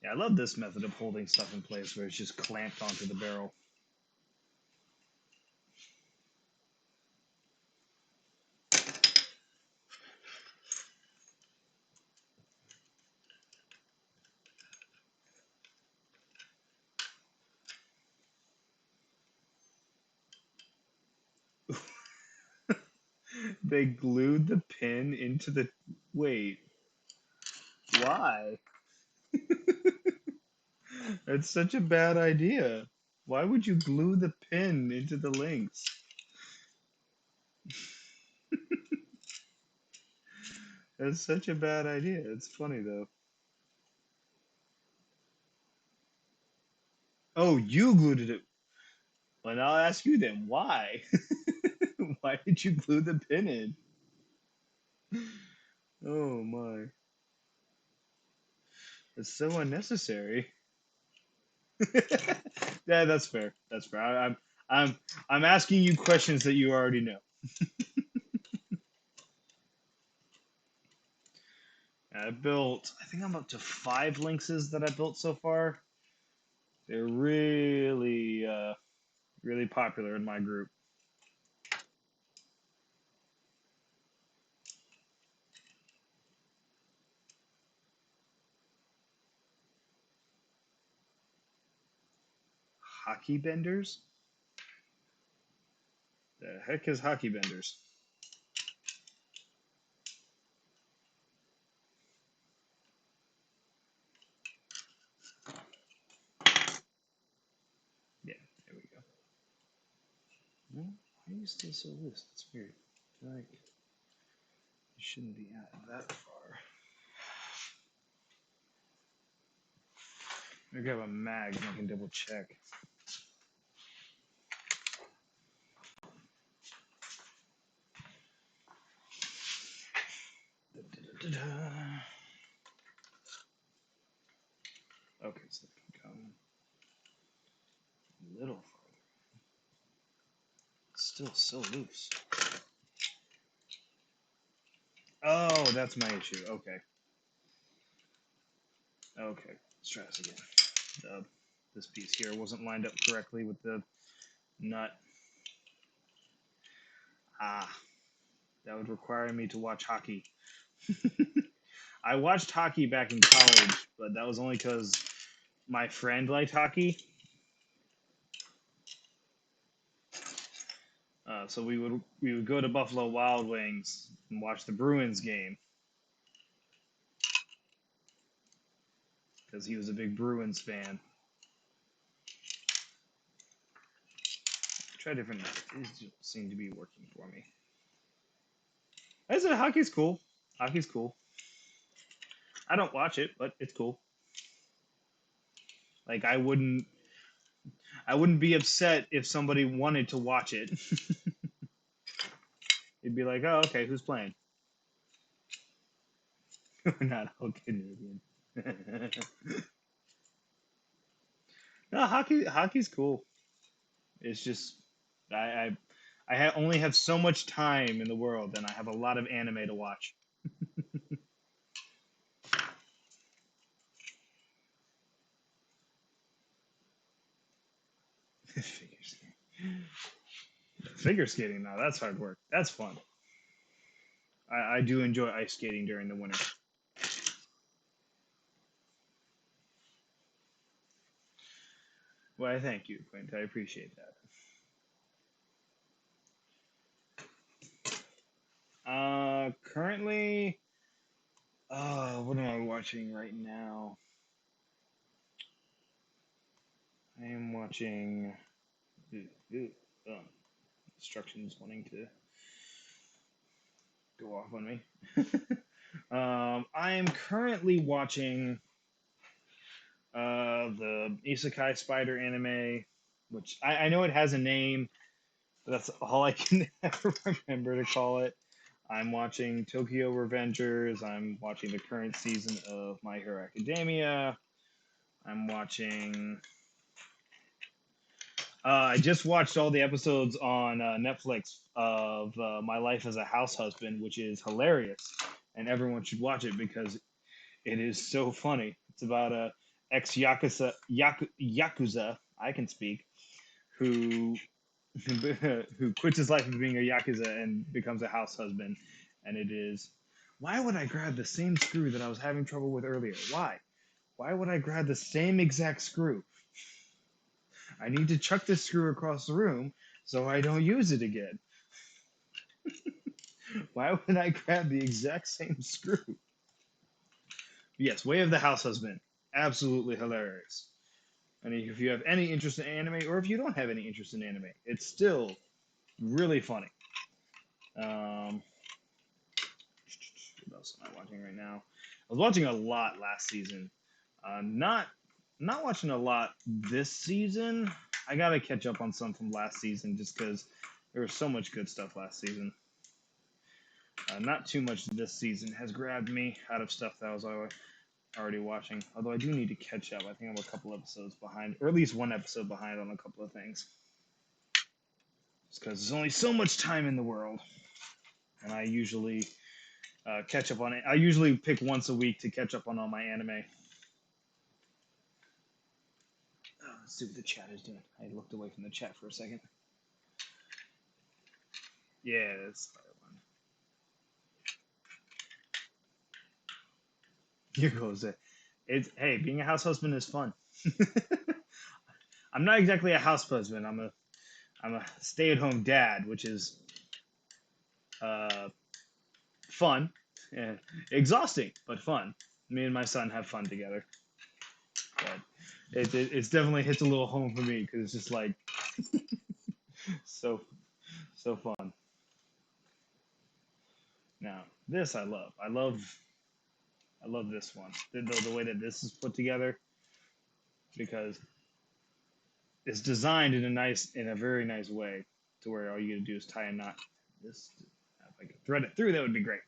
Yeah, I love this method of holding stuff in place where it's just clamped onto the barrel. They glued the pin into the... Wait, why? That's such a bad idea. Why would you glue the pin into the links? That's such a bad idea. It's funny though. Oh, you glued it. Well, I'll ask you then. Why? Why did you glue the pin in? Oh my. It's so unnecessary. Yeah, that's fair. That's fair. I'm I'm asking you questions that you already know. I think I'm up to 5 Lynxes that I built so far. They're really popular in my group. Hockey benders? The heck is hockey benders? Yeah, there we go. No, why are you still so loose? That's weird. I feel like you shouldn't be out that far. I grab a mag and I can double check. Okay, so I can come a little farther. It's still so loose. Oh, that's my issue. Okay. Okay, let's try this again. This piece here wasn't lined up correctly with the nut. Ah, that would require me to watch hockey. I watched hockey back in college, but that was only because my friend liked hockey. So we would go to Buffalo Wild Wings and watch the Bruins game because he was a big Bruins fan. Try different. These just seem to be working for me. I said hockey's cool. Hockey's cool. I don't watch it, but it's cool. Like I wouldn't be upset if somebody wanted to watch it. It'd be like, oh, okay, who's playing? We're not all Canadian. No, hockey's cool. It's just I only have so much time in the world, and I have a lot of anime to watch. Figure skating. Figure skating now, that's hard work. That's fun. I do enjoy ice skating during the winter. Well, I thank you, Quint. I appreciate that. Currently, what am I watching right now? I am watching. Oh, instructions wanting to go off on me. I am currently watching the Isekai Spider anime, which I know it has a name, but that's all I can ever remember to call it. I'm watching Tokyo Revengers. I'm watching the current season of My Hero Academia. I'm watching. I just watched all the episodes on Netflix of My Life as a House Husband, which is hilarious, and everyone should watch it because it is so funny. It's about a ex yakuza. I can speak, who who quits his life of being a yakuza and becomes a house husband, and it is. Why would I grab the same screw that I was having trouble with earlier? Why? Why would I grab the same exact screw? I need to chuck this screw across the room so I don't use it again. Why would I grab the exact same screw? Yes, Way of the House Husband. Absolutely hilarious. And if you have any interest in anime, or if you don't have any interest in anime, it's still really funny. What else am I watching right now? I was watching a lot last season. Not watching a lot this season. I gotta catch up on some from last season just because there was so much good stuff last season. Not too much this season has grabbed me out of stuff that I was already watching. Although I do need to catch up. I think I'm a couple episodes behind, or at least one episode behind on a couple of things. Just because there's only so much time in the world, and I usually catch up on it. I usually pick once a week to catch up on all my anime. Let's see what the chat is doing. I looked away from the chat for a second. Yeah, that's one. Here goes it. It's hey, being a house husband is fun. I'm not exactly a house husband. I'm a stay-at-home dad, which is uh, fun, and exhausting, but fun. Me and my son have fun together. But it's definitely hits a little home for me because it's just like so fun. Now this I love. I love this one. The way that this is put together because it's designed in a very nice way to where all you gotta do is tie a knot. This if I could thread it through, that would be great.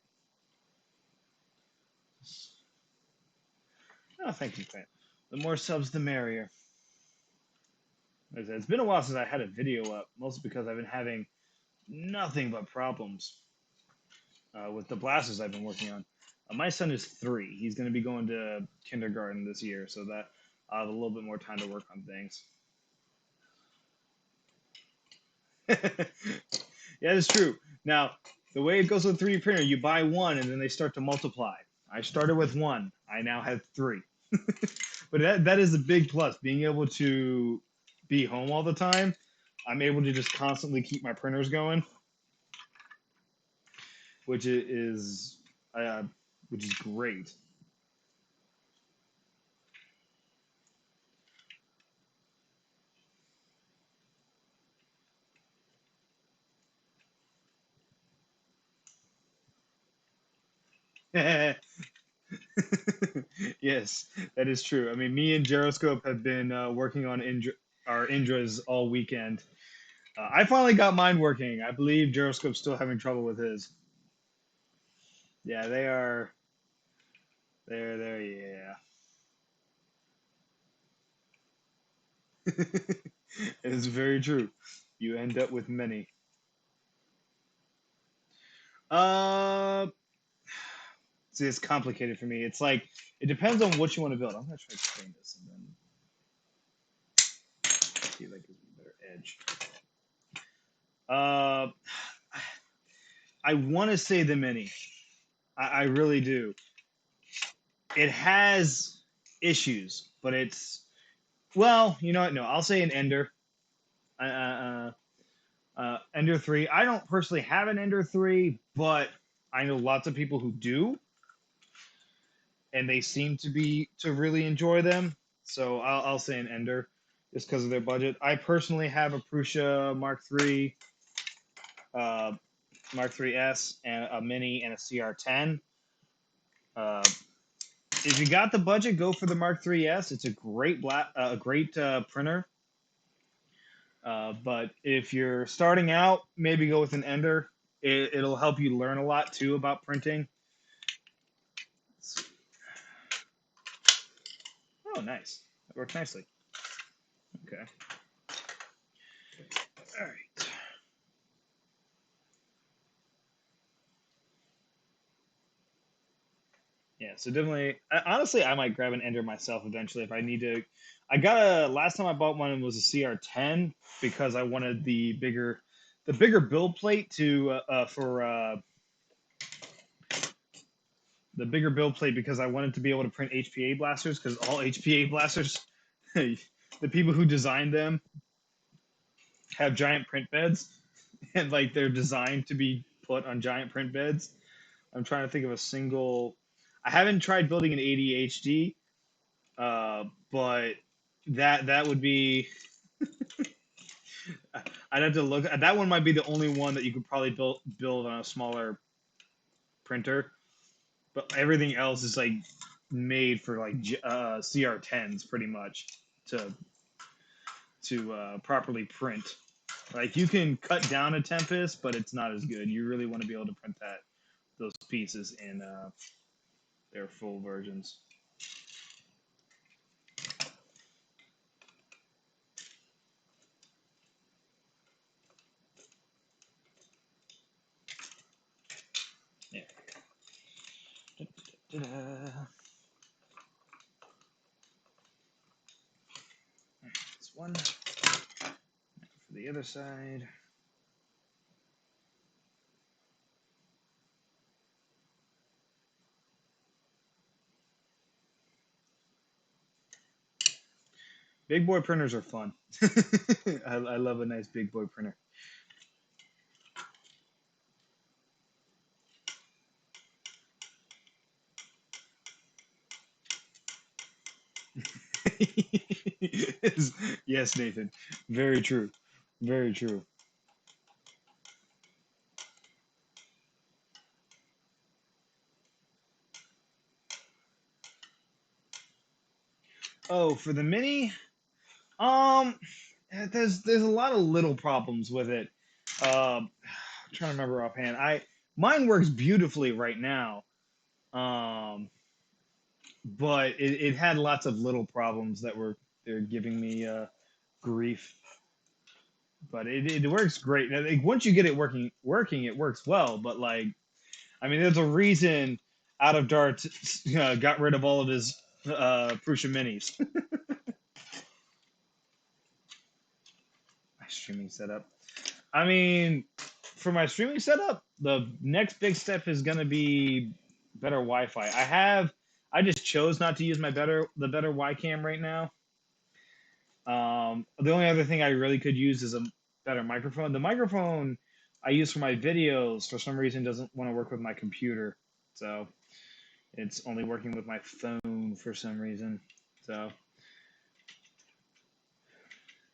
Oh, thank you, Clint. The more subs, the merrier. Like I said, it's been a while since I had a video up, mostly because I've been having nothing but problems with the blasters I've been working on. My son is 3. He's going to be going to kindergarten this year, so that I'll have a little bit more time to work on things. Yeah, it's true. Now, the way it goes with 3D printer, you buy one and then they start to multiply. I started with 1. I now have 3. But that is a big plus. Being able to be home all the time, I'm able to just constantly keep my printers going, which is which is great. Yes, that is true. I mean, me and Gyroscope have been working on our Indras all weekend. I finally got mine working. I believe Gyroscope's still having trouble with his. Yeah, they are. They're there. Yeah. It is very true. You end up with many. Uh, See, it's complicated for me. It's like it depends on what you want to build. I'm gonna try to clean this and then see if that gives me a better edge. Uh, I want to say the Mini. I really do. It has issues, but it's well, you know what? No, I'll say an Ender. Ender 3. I don't personally have an Ender 3, but I know lots of people who do, and they seem to really enjoy them. So I'll say an Ender just because of their budget. I personally have a Prusa Mark III, uh, Mark 3S, and a Mini and a CR10. Uh, if you got the budget, go for the Mark 3S. It's a great printer. But if you're starting out, maybe go with an Ender. It'll help you learn a lot too about printing. Oh, nice. That worked nicely. Okay. All right. Yeah, so definitely, honestly, I might grab an Ender myself eventually if I need to. Last time I bought one was a CR10 because I wanted the bigger build plate the bigger build plate because I wanted to be able to print HPA blasters because all HPA blasters, the people who designed them have giant print beds and like they're designed to be put on giant print beds. I'm trying to think of a single. I haven't tried building an ADHD, but that would be. I'd have to look. That one might be the only one that you could probably build on a smaller printer, but everything else is like made for like CR10s pretty much to properly print. Like you can cut down a Tempest, but it's not as good. You really want to be able to print those pieces in their full versions. Yeah. This one for the other side. Big boy printers are fun. I love a nice big boy printer. Yes, Nathan. Very true. Very true. Oh, for the Mini, um, there's a lot of little problems with it. I'm trying to remember offhand. Mine works beautifully right now. Um, but it had lots of little problems they're giving me grief. But it works great. Like, once you get it working, it works well. But like, I mean, there's a reason Out of Dart got rid of all of his Prusa Minis. My streaming setup. I mean, for my streaming setup, the next big step is gonna be better Wi-Fi. I just chose not to use the better Wi-Cam right now. The only other thing I really could use is a better microphone. The microphone I use for my videos for some reason doesn't want to work with my computer, so it's only working with my phone for some reason. So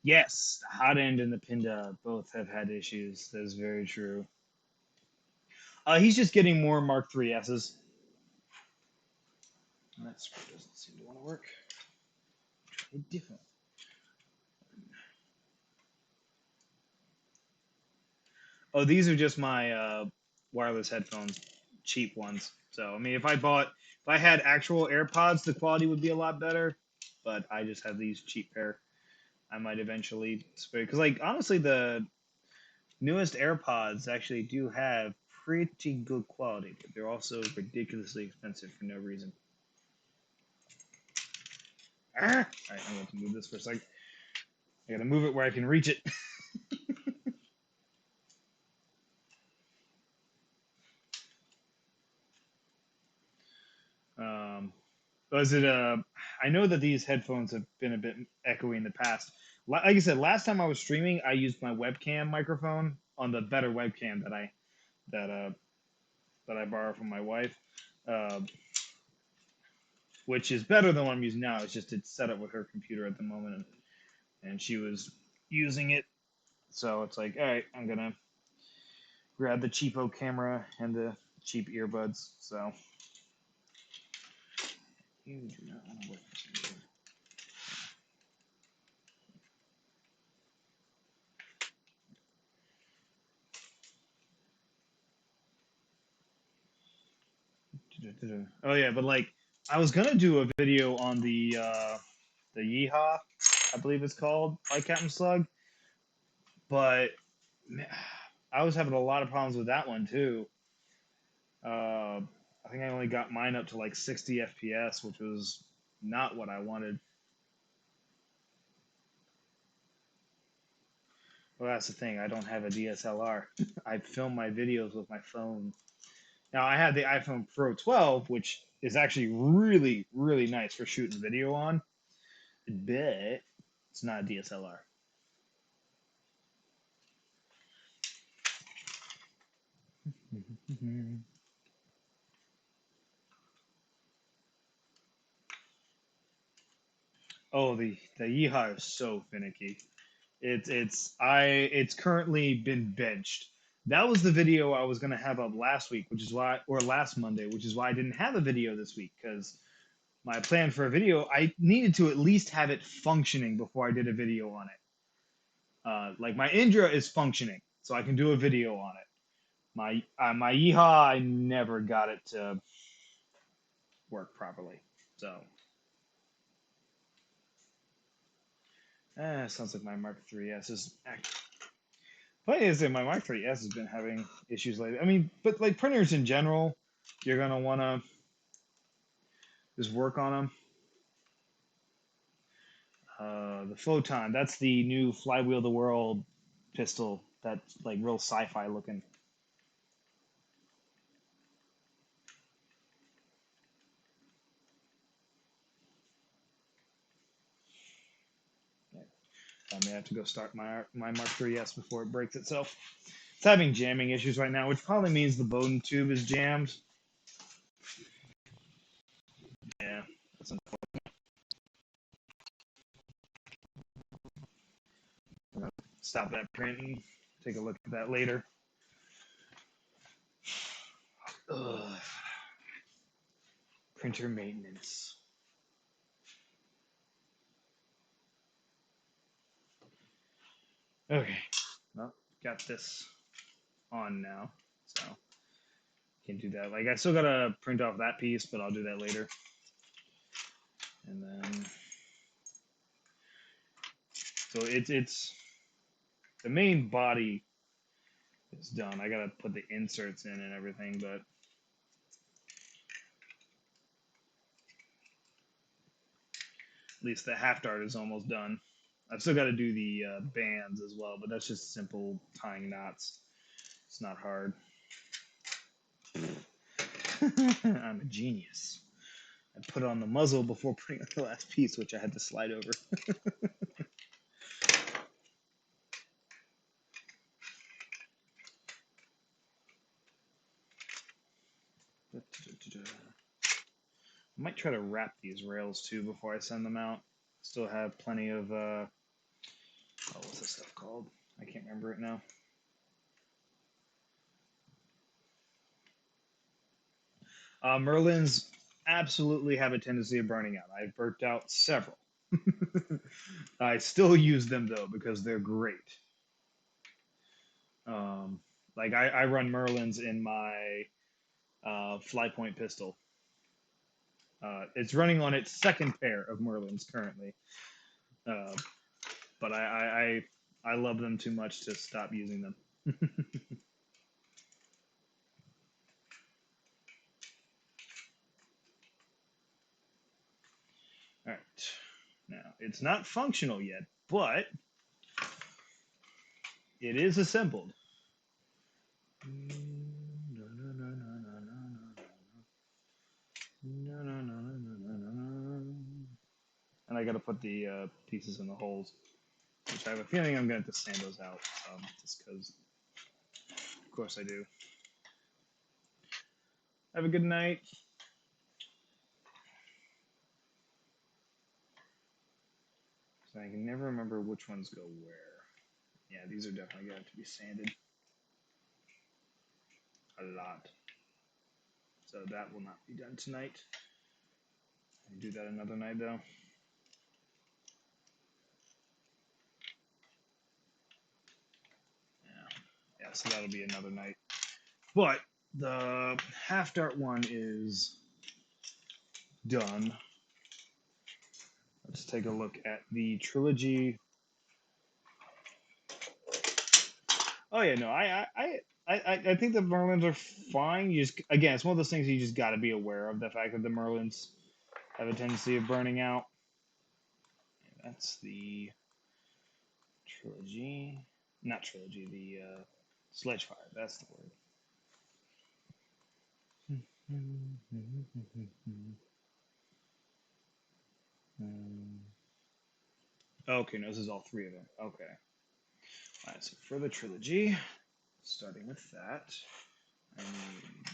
yes, the hot end and the Pinda both have had issues. That is very true. He's just getting more Mark III S's. That screw doesn't seem to want to work. Try different. Oh, these are just my wireless headphones, cheap ones. So I mean, if I had actual AirPods, the quality would be a lot better. But I just have these cheap pair. I might eventually spray because, like, honestly, the newest AirPods actually do have pretty good quality, but they're also ridiculously expensive for no reason. All right, I'm going to move this for a second. I got to move it where I can reach it. Was it I know that these headphones have been a bit echoey in the past. Like I said, last time I was streaming, I used my webcam microphone on the better webcam that uh that I borrowed from my wife, uh, which is better than what I'm using now. It's just it's set up with her computer at the moment, and she was using it, so it's like, all right, I'm gonna grab the cheapo camera and the cheap earbuds. So you do not want to work for some reason. Oh yeah, but like I was gonna do a video on the Yeehaw, I believe it's called, by Captain Slug, but I was having a lot of problems with that one too. I think I only got mine up to like 60 FPS, which was not what I wanted. Well, that's the thing. I don't have a DSLR. I film my videos with my phone. Now I have the iPhone Pro 12, which is actually really, really nice for shooting video on, but it's not a DSLR. Oh, the Yeehaw is so finicky. It's currently been benched. That was the video I was gonna have up last week, which is why, or last Monday, which is why I didn't have a video this week, because my plan for a video, I needed to at least have it functioning before I did a video on it. Like my Indra is functioning, so I can do a video on it. My Yeehaw, I never got it to work properly. So, sounds like my Mark 3S is. Funny is that my Mark 3S has been having issues lately. I mean, but like printers in general, you're gonna wanna just work on them. The Photon, that's the new Flywheel the World pistol. That's like real sci-fi looking. I may have to go start my Mark 3S before it breaks itself. It's having jamming issues right now, which probably means the Bowden tube is jammed. Yeah, that's unfortunate. I'm gonna stop that print and take a look at that later. Ugh. Printer maintenance. Okay, well, got this on now, so can do that. Like I still gotta print off that piece, but I'll do that later. And then, so it's the main body is done. I gotta put the inserts in and everything, but at least the half dart is almost done. I've still got to do the bands as well, but that's just simple tying knots. It's not hard. I'm a genius. I put on the muzzle before putting on the last piece, which I had to slide over. I might try to wrap these rails too before I send them out. Still have plenty of what's this stuff called? I can't remember it now. Merlins absolutely have a tendency of burning out. I've burnt out several. I still use them though because they're great. Like I run Merlins in my fly point pistol. It's running on its second pair of Merlins currently, uh, but I love them too much to stop using them. All right, now it's not functional yet, but it is assembled. I got to put the pieces in the holes, which I have a feeling I'm going to have to sand those out, just because, of course I do. Have a good night. So I can never remember which ones go where. Yeah, these are definitely going to have to be sanded a lot. So that will not be done tonight. I'll do that another night though. Yeah, so that'll be another night. But the half dart one is done. Let's take a look at the trilogy. Oh yeah, no, I think the Merlins are fine. You just, again, it's one of those things you just got to be aware of, the fact that the Merlins have a tendency of burning out. That's the trilogy, not trilogy, the Sledgefire. That's the word. Okay, no, this is all three of them. Okay. All right, so for the trilogy, starting with that, I need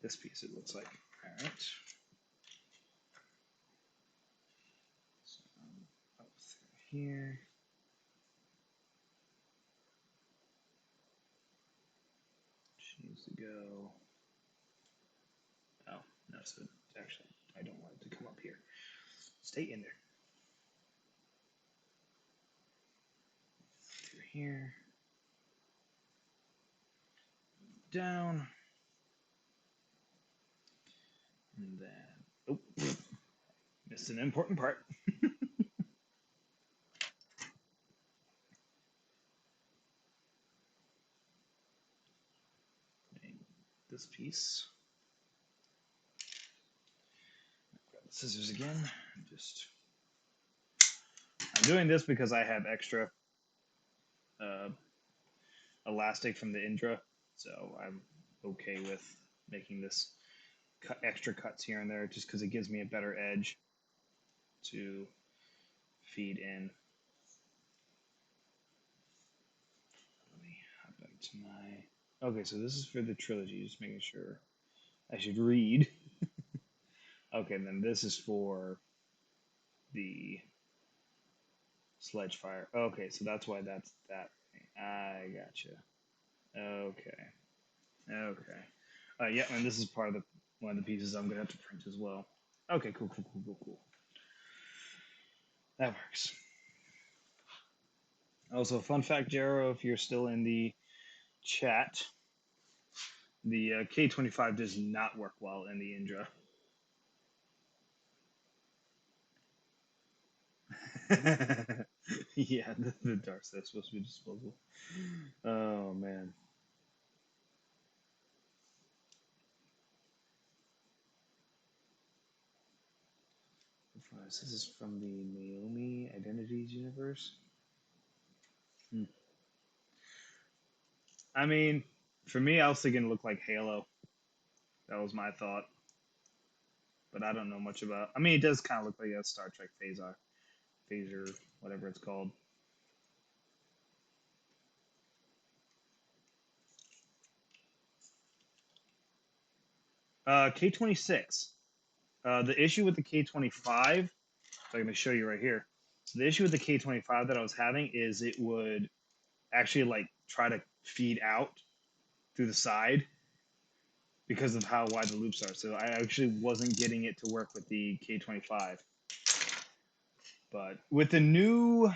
this piece, it looks like. All right. So, up through here. She needs to go. Oh, no, so actually, I don't want it to come up here. Stay in there. Through here. Down. And then, oh, missed an important part. This piece. Grab the scissors again. I'm doing this because I have extra elastic from the Indra, so I'm okay with making this extra cuts here and there, just because it gives me a better edge to feed in. Let me hop back to my. Okay, so this is for the trilogy. Just making sure I should read. Okay, and then this is for the Sledgefire. Okay, so that's why that's that. I gotcha. Okay. Okay. Yeah, and this is part of one of the pieces I'm gonna have to print as well. Okay, cool. That works. Also, fun fact, Jero, if you're still in the chat, the K25 does not work well in the Indra. Yeah, the dark side's supposed to be disposable. Oh man. This is from the Naomi Identities universe. I mean, for me, I was thinking it looked like Halo. That was my thought. But I don't know much about. I mean, it does kind of look like a Star Trek phaser, whatever it's called. K26. The issue with the K25, so I'm going to show you right here. So the issue with the K25 that I was having is it would actually like try to feed out through the side because of how wide the loops are. So I actually wasn't getting it to work with the K25. But with the new,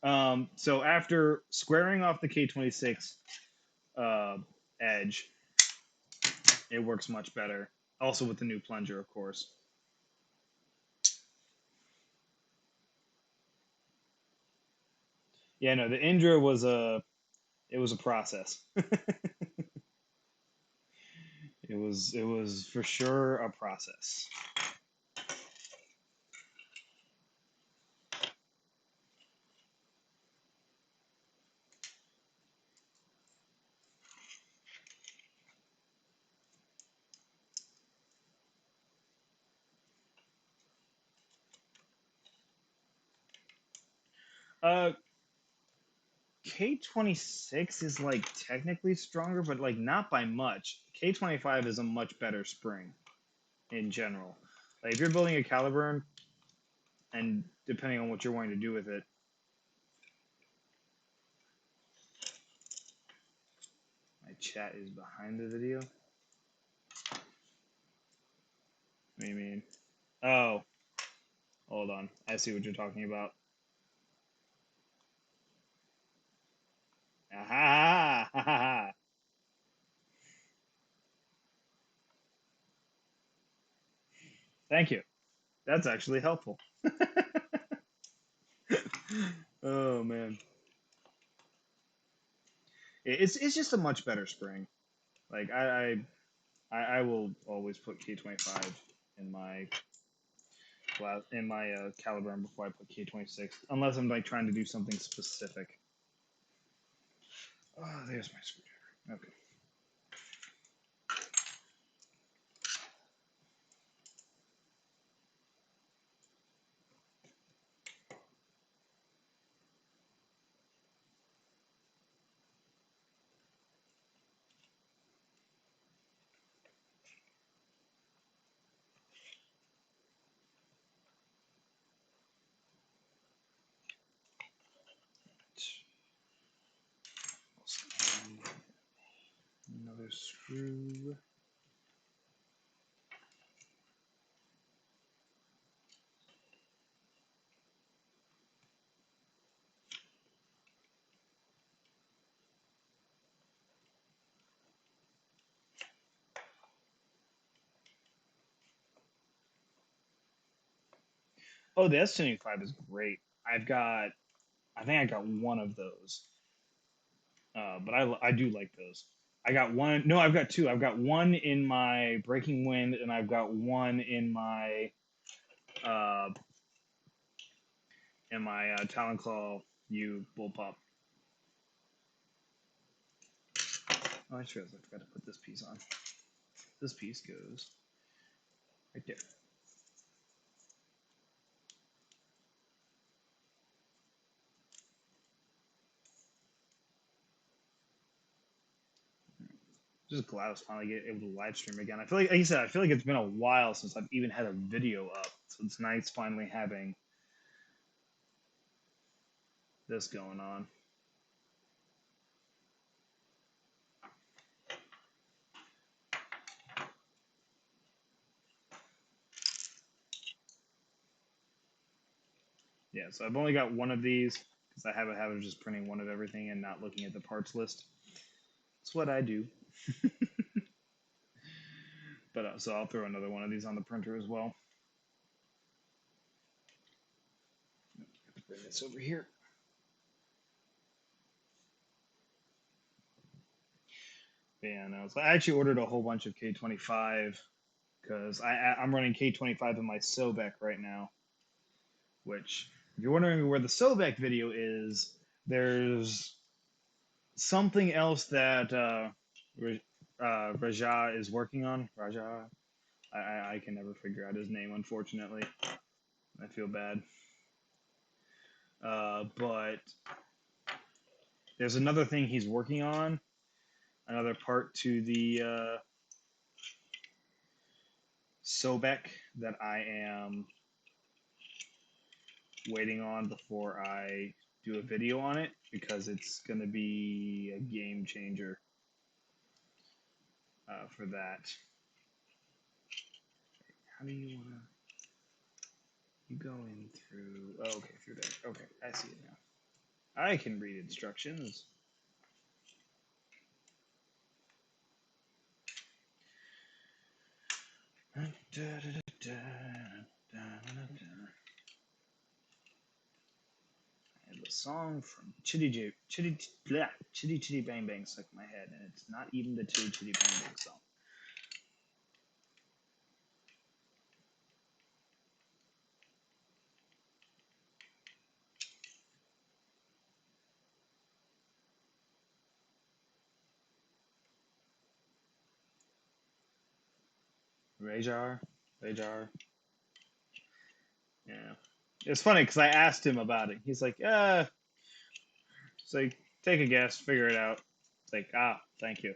so after squaring off the K26 edge, it works much better. Also with the new plunger, of course. Yeah, no, the Indra was a process. It was for sure a process. Uh, K26 is like technically stronger, but like not by much. K25 is a much better spring in general. Like if you're building a Caliburn, and depending on what you're wanting to do with it, my chat is behind the video. What do you mean? Oh, hold on. I see what you're talking about. Aha! Ha, ha, ha. Thank you. That's actually helpful. Oh man, it's just a much better spring. Like I will always put K25 in my Caliburn before I put K26, unless I'm like trying to do something specific. Oh, there's my screwdriver. Okay. Another screw. Oh, the S75 is great. I think I got one of those, but I do like those. I got one. No, I've got two. I've got one in my Breaking Wind, and I've got one in my uh, Talon Claw U Bullpup. Oh, I just realized I forgot to put this piece on. This piece goes right there. Just glad I was finally able to live stream again. I feel like you said, I feel like it's been a while since I've even had a video up. So it's nice finally having this going on. Yeah, so I've only got one of these because I have a habit of just printing one of everything and not looking at the parts list. That's what I do. But so I'll throw another one of these on the printer as well. Bring this over here. Yeah, no. So I actually ordered a whole bunch of K25 because I'm running K25 in my Sobek right now. Which, if you're wondering where the Sobek video is, there's something else that Raja is working on. Raja, I can never figure out his name, unfortunately. I feel bad. But there's another thing he's working on, another part to the Sobek that I am waiting on before I do a video on it because it's going to be a game changer for that. How do you want to... You go in through... Oh, okay, through there. Okay, I see it now. I can read instructions. And the song from Chitty Chitty Bang Bang stuck in my head, and it's not even the Chitty Chitty Bang Bang song. Rajar. Yeah. It's funny because I asked him about it. He's like, it's like, take a guess, figure it out. It's like, thank you.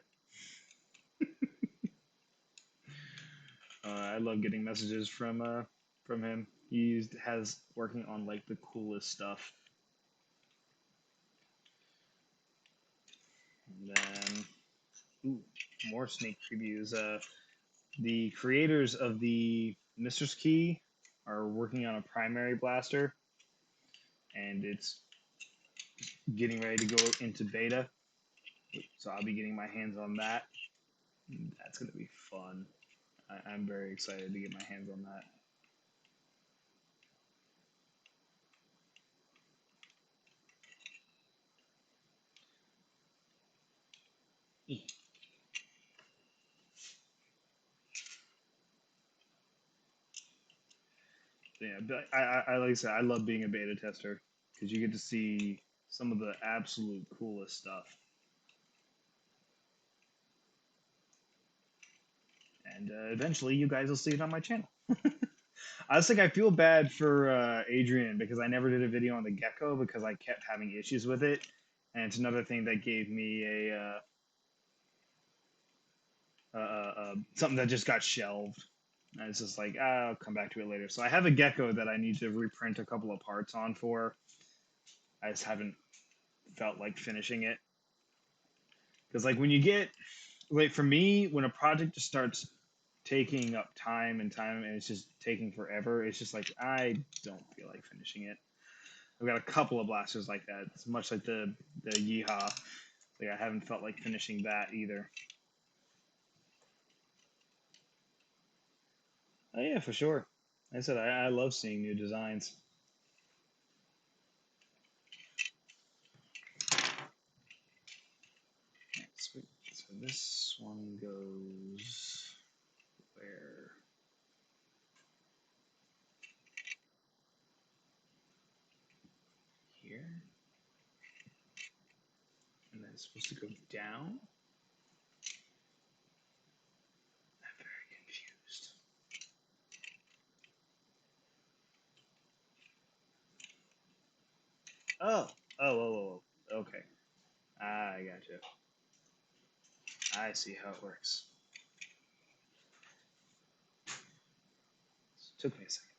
I love getting messages from him. He has working on like the coolest stuff. And then, more sneak previews. The creators of the Mistress Key are working on a primary blaster, and it's getting ready to go into beta. So I'll be getting my hands on that. That's going to be fun. I'm very excited to get my hands on that. Yeah, but I like I said, I love being a beta tester because you get to see some of the absolute coolest stuff. And eventually you guys will see it on my channel. I was like, I feel bad for Adrian because I never did a video on the gecko because I kept having issues with it, and it's another thing that gave me a something that just got shelved. And it's just like, I'll come back to it later. So I have a gecko that I need to reprint a couple of parts on for. I just haven't felt like finishing it because like when you get like for me when a project just starts taking up time and it's just taking forever, it's just like I don't feel like finishing it. I've got a couple of blasters like that. It's much like the Yeehaw. Like I haven't felt like finishing that either. Oh yeah, for sure. Like I said I love seeing new designs. Sweet. So this one goes where? Here. And then it's supposed to go down. I'm very confused. Oh. Okay. I gotcha. I see how it works. Took me a second.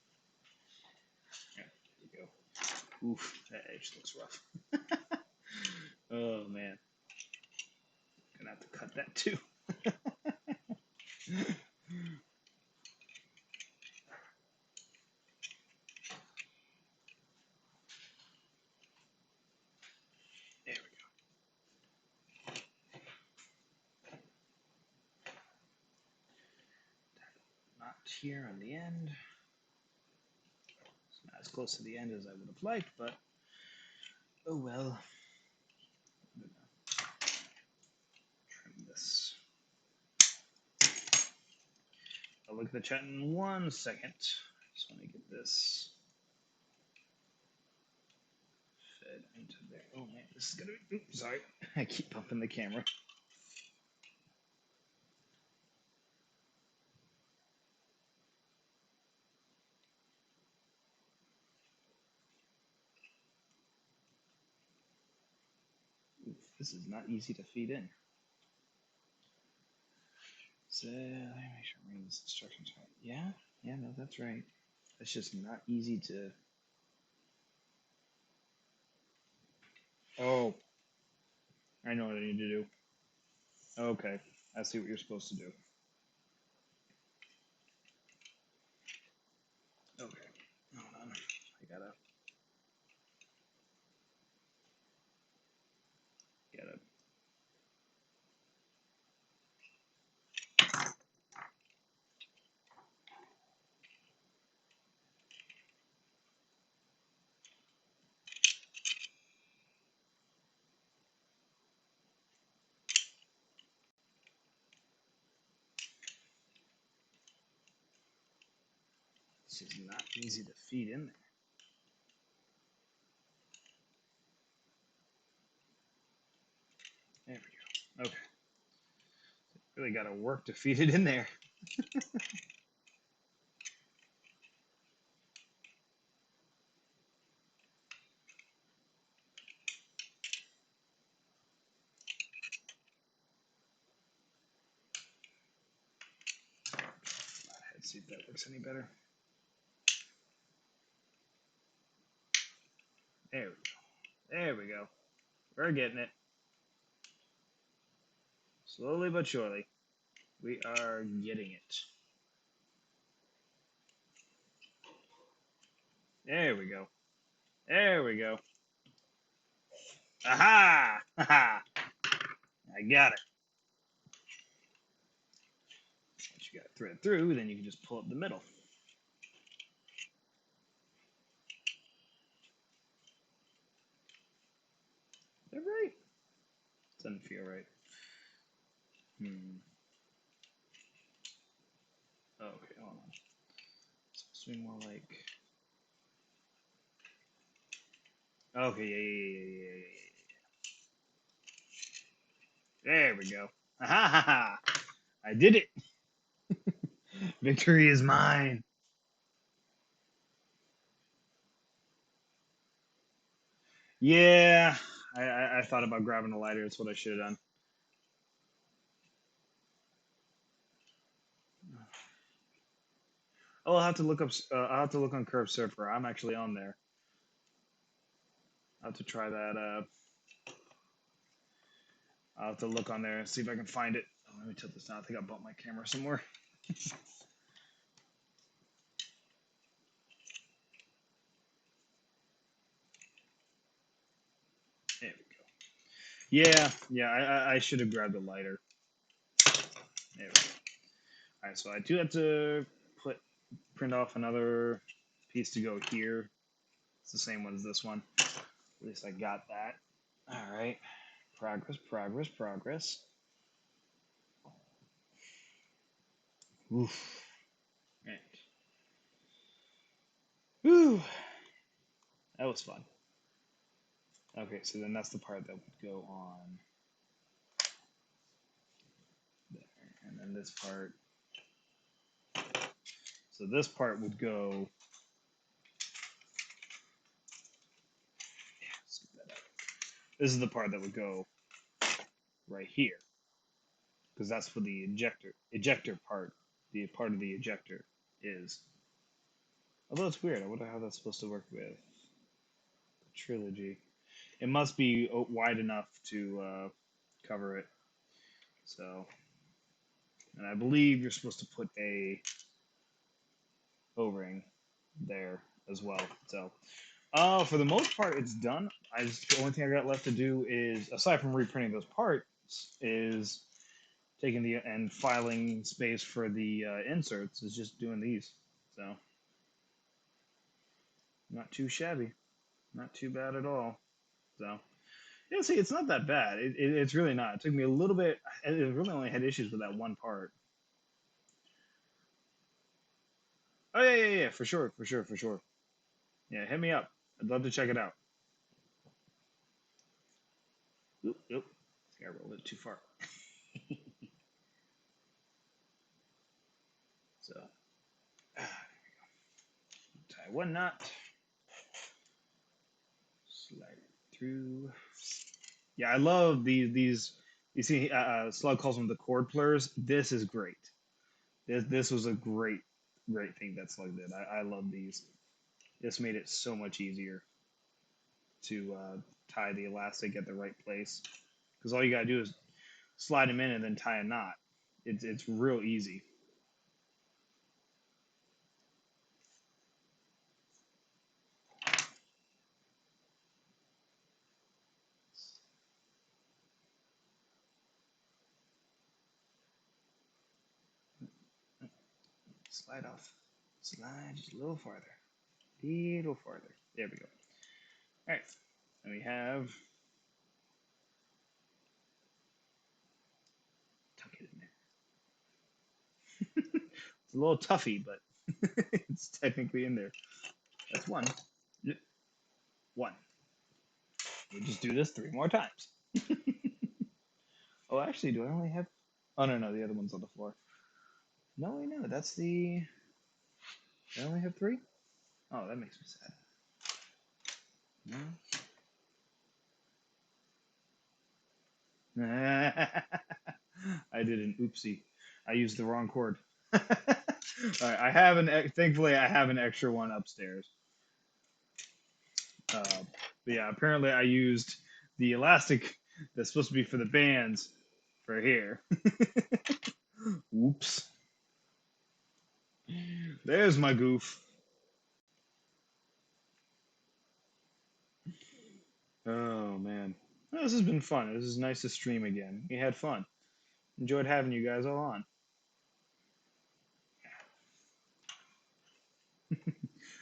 Yeah, there you go. Oof, that edge looks rough. Oh man, gonna have to cut that too. There we go. Not here on the end. It's not as close to the end as I would have liked, but oh well. I'm gonna trim this. I'll look at the chat in 1 second. Just want to get this fed into there. Oh man, this is gonna be. Oops, sorry, I keep bumping the camera. Oof, this is not easy to feed in. So let me make sure I'm reading this instructions right. Yeah, no, that's right. It's just not easy to. Oh, I know what I need to do. Okay, I see what you're supposed to do. Okay, hold on. I gotta This is not easy to feed in there. There we go. Okay. Really got to work to feed it in there. Let's see if that works any better. There we go. There we go. We're getting it. Slowly but surely. We are getting it. There we go. There we go. Aha! Haha! I got it. Once you got it thread through, then you can just pull up the middle. Is that right? Doesn't feel right. Oh, okay, hold on. It's supposed to be more like. Okay, yeah. There we go. Ha ha ha! I did it! Victory is mine! Yeah, I thought about grabbing a lighter. It's what I should have done. Oh, I'll have to look up. I'll have to look on Curve Surfer. I'm actually on there. I'll have to try that. I'll have to look on there and see if I can find it. Oh, let me tilt this down. I think I bumped my camera somewhere. There we go. Yeah. I should have grabbed a lighter. There we go. All right, so I do have to print off another piece to go here. It's the same one as this one. At least I got that. All right. Progress. Oof. Right. Whew. That was fun. Okay, so then that's the part that would go on there. And then this part. So this part would go. This is the part that would go right here. Because that's for the ejector part. The part of the ejector is. Although it's weird. I wonder how that's supposed to work with the trilogy. It must be wide enough to cover it. So, and I believe you're supposed to put a O-ring there as well. So, for the most part, it's done. The only thing I got left to do is, aside from reprinting those parts, is taking and filing space for the inserts. Is just doing these. So, not too shabby, not too bad at all. So. Yeah, see, it's not that bad. It's really not. It took me a little bit. I really only had issues with that one part. Oh yeah, for sure. Yeah, hit me up. I'd love to check it out. Oop. I think I rolled it too far. So, there we go. Tie one knot. Slide it through. Yeah, I love these. You see, Slug calls them the cord plurs. This is great. This was a great thing that Slug did. I love these. This made it so much easier to tie the elastic at the right place, because all you gotta do is slide them in and then tie a knot. It's real easy. Slide off. Slide just a little farther. Little farther. There we go. All right. And we have. Tuck it in there. It's a little toughy, but it's technically in there. That's one. One. We'll just do this 3 more times. Oh, actually, do I only have. Oh, no, the other one's on the floor. No, that's the. I only have 3? Oh, that makes me sad. No. I did an oopsie. I used the wrong cord. All right, I have thankfully I have an extra one upstairs. But yeah, apparently I used the elastic that's supposed to be for the bands for here. Whoops. There's my goof. Oh man. Well, this has been fun. This is nice to stream again. We had fun. Enjoyed having you guys all on.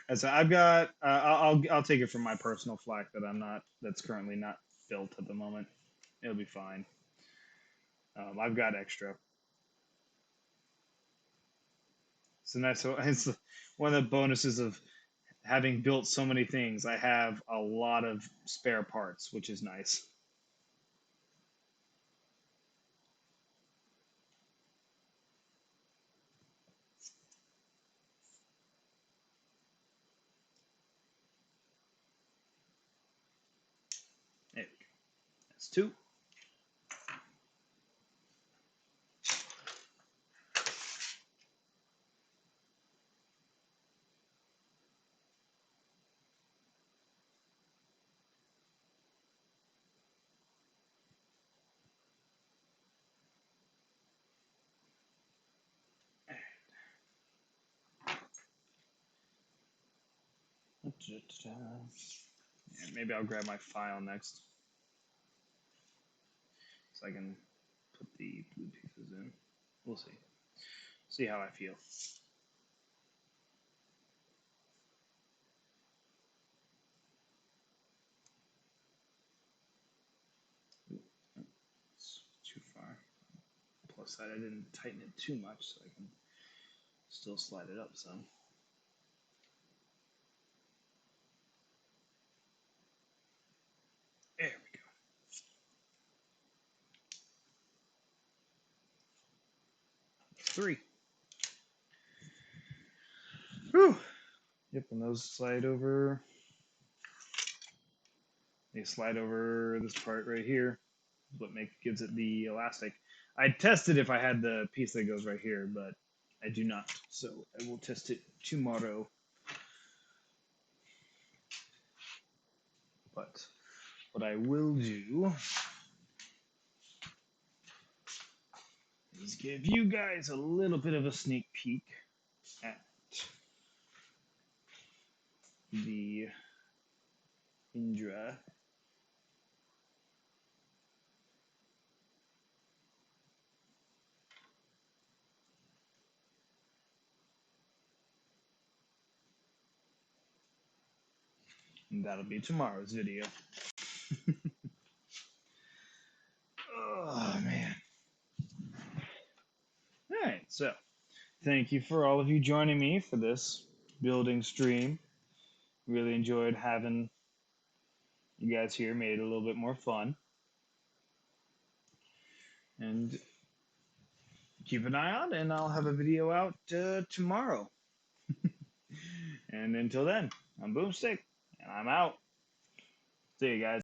And so I've got. I'll take it from my personal FLAK that I'm not. That's currently not built at the moment. It'll be fine. I've got extra. So nice. So it's one of the bonuses of having built so many things. I have a lot of spare parts, which is nice. There we go. That's two. Yeah, maybe I'll grab my file next, so I can put the blue pieces in. We'll see. See how I feel. Ooh, it's too far. Plus that I didn't tighten it too much, so I can still slide it up some. There we go. Three. Whew. Yep, and those slide over. They slide over this part right here. What gives it the elastic. I tested if I had the piece that goes right here, but I do not. So I will test it tomorrow. But what I will do is give you guys a little bit of a sneak peek at the Indra. And that'll be tomorrow's video. Oh, man. All right, so thank you for all of you joining me for this building stream. Really enjoyed having you guys here, made it a little bit more fun. And keep an eye on, and I'll have a video out tomorrow. And until then, I'm Boomstick, and I'm out. See you guys.